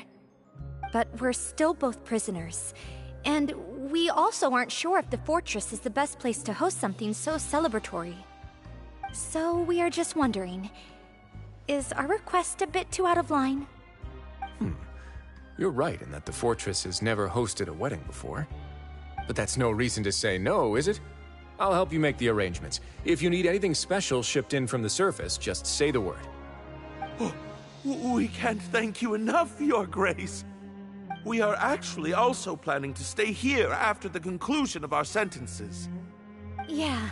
But we're still both prisoners. And we also aren't sure if the fortress is the best place to host something so celebratory. So we are just wondering, is our request a bit too out of line? You're right in that the fortress has never hosted a wedding before. But that's no reason to say no, is it? I'll help you make the arrangements. If you need anything special shipped in from the surface, just say the word. Oh, we can't thank you enough, Your Grace. We are actually also planning to stay here after the conclusion of our sentences. Yeah,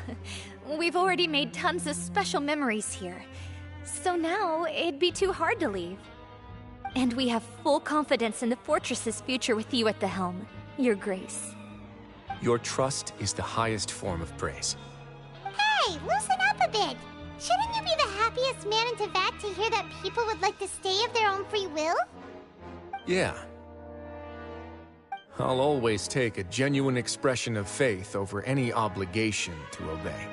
we've already made tons of special memories here. So now, it'd be too hard to leave. And we have full confidence in the fortress's future with you at the helm, Your Grace. Your trust is the highest form of praise. Hey, loosen up a bit. Shouldn't you be the happiest man in Teyvat to hear that people would like to stay of their own free will? Yeah. I'll always take a genuine expression of faith over any obligation to obey.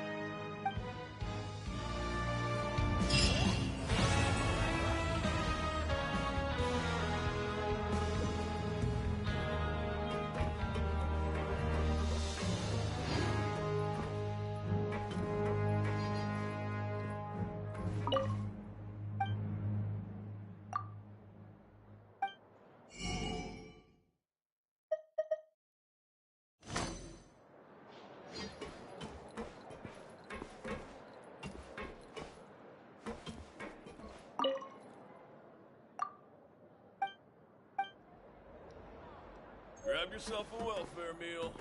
Grab yourself a welfare meal.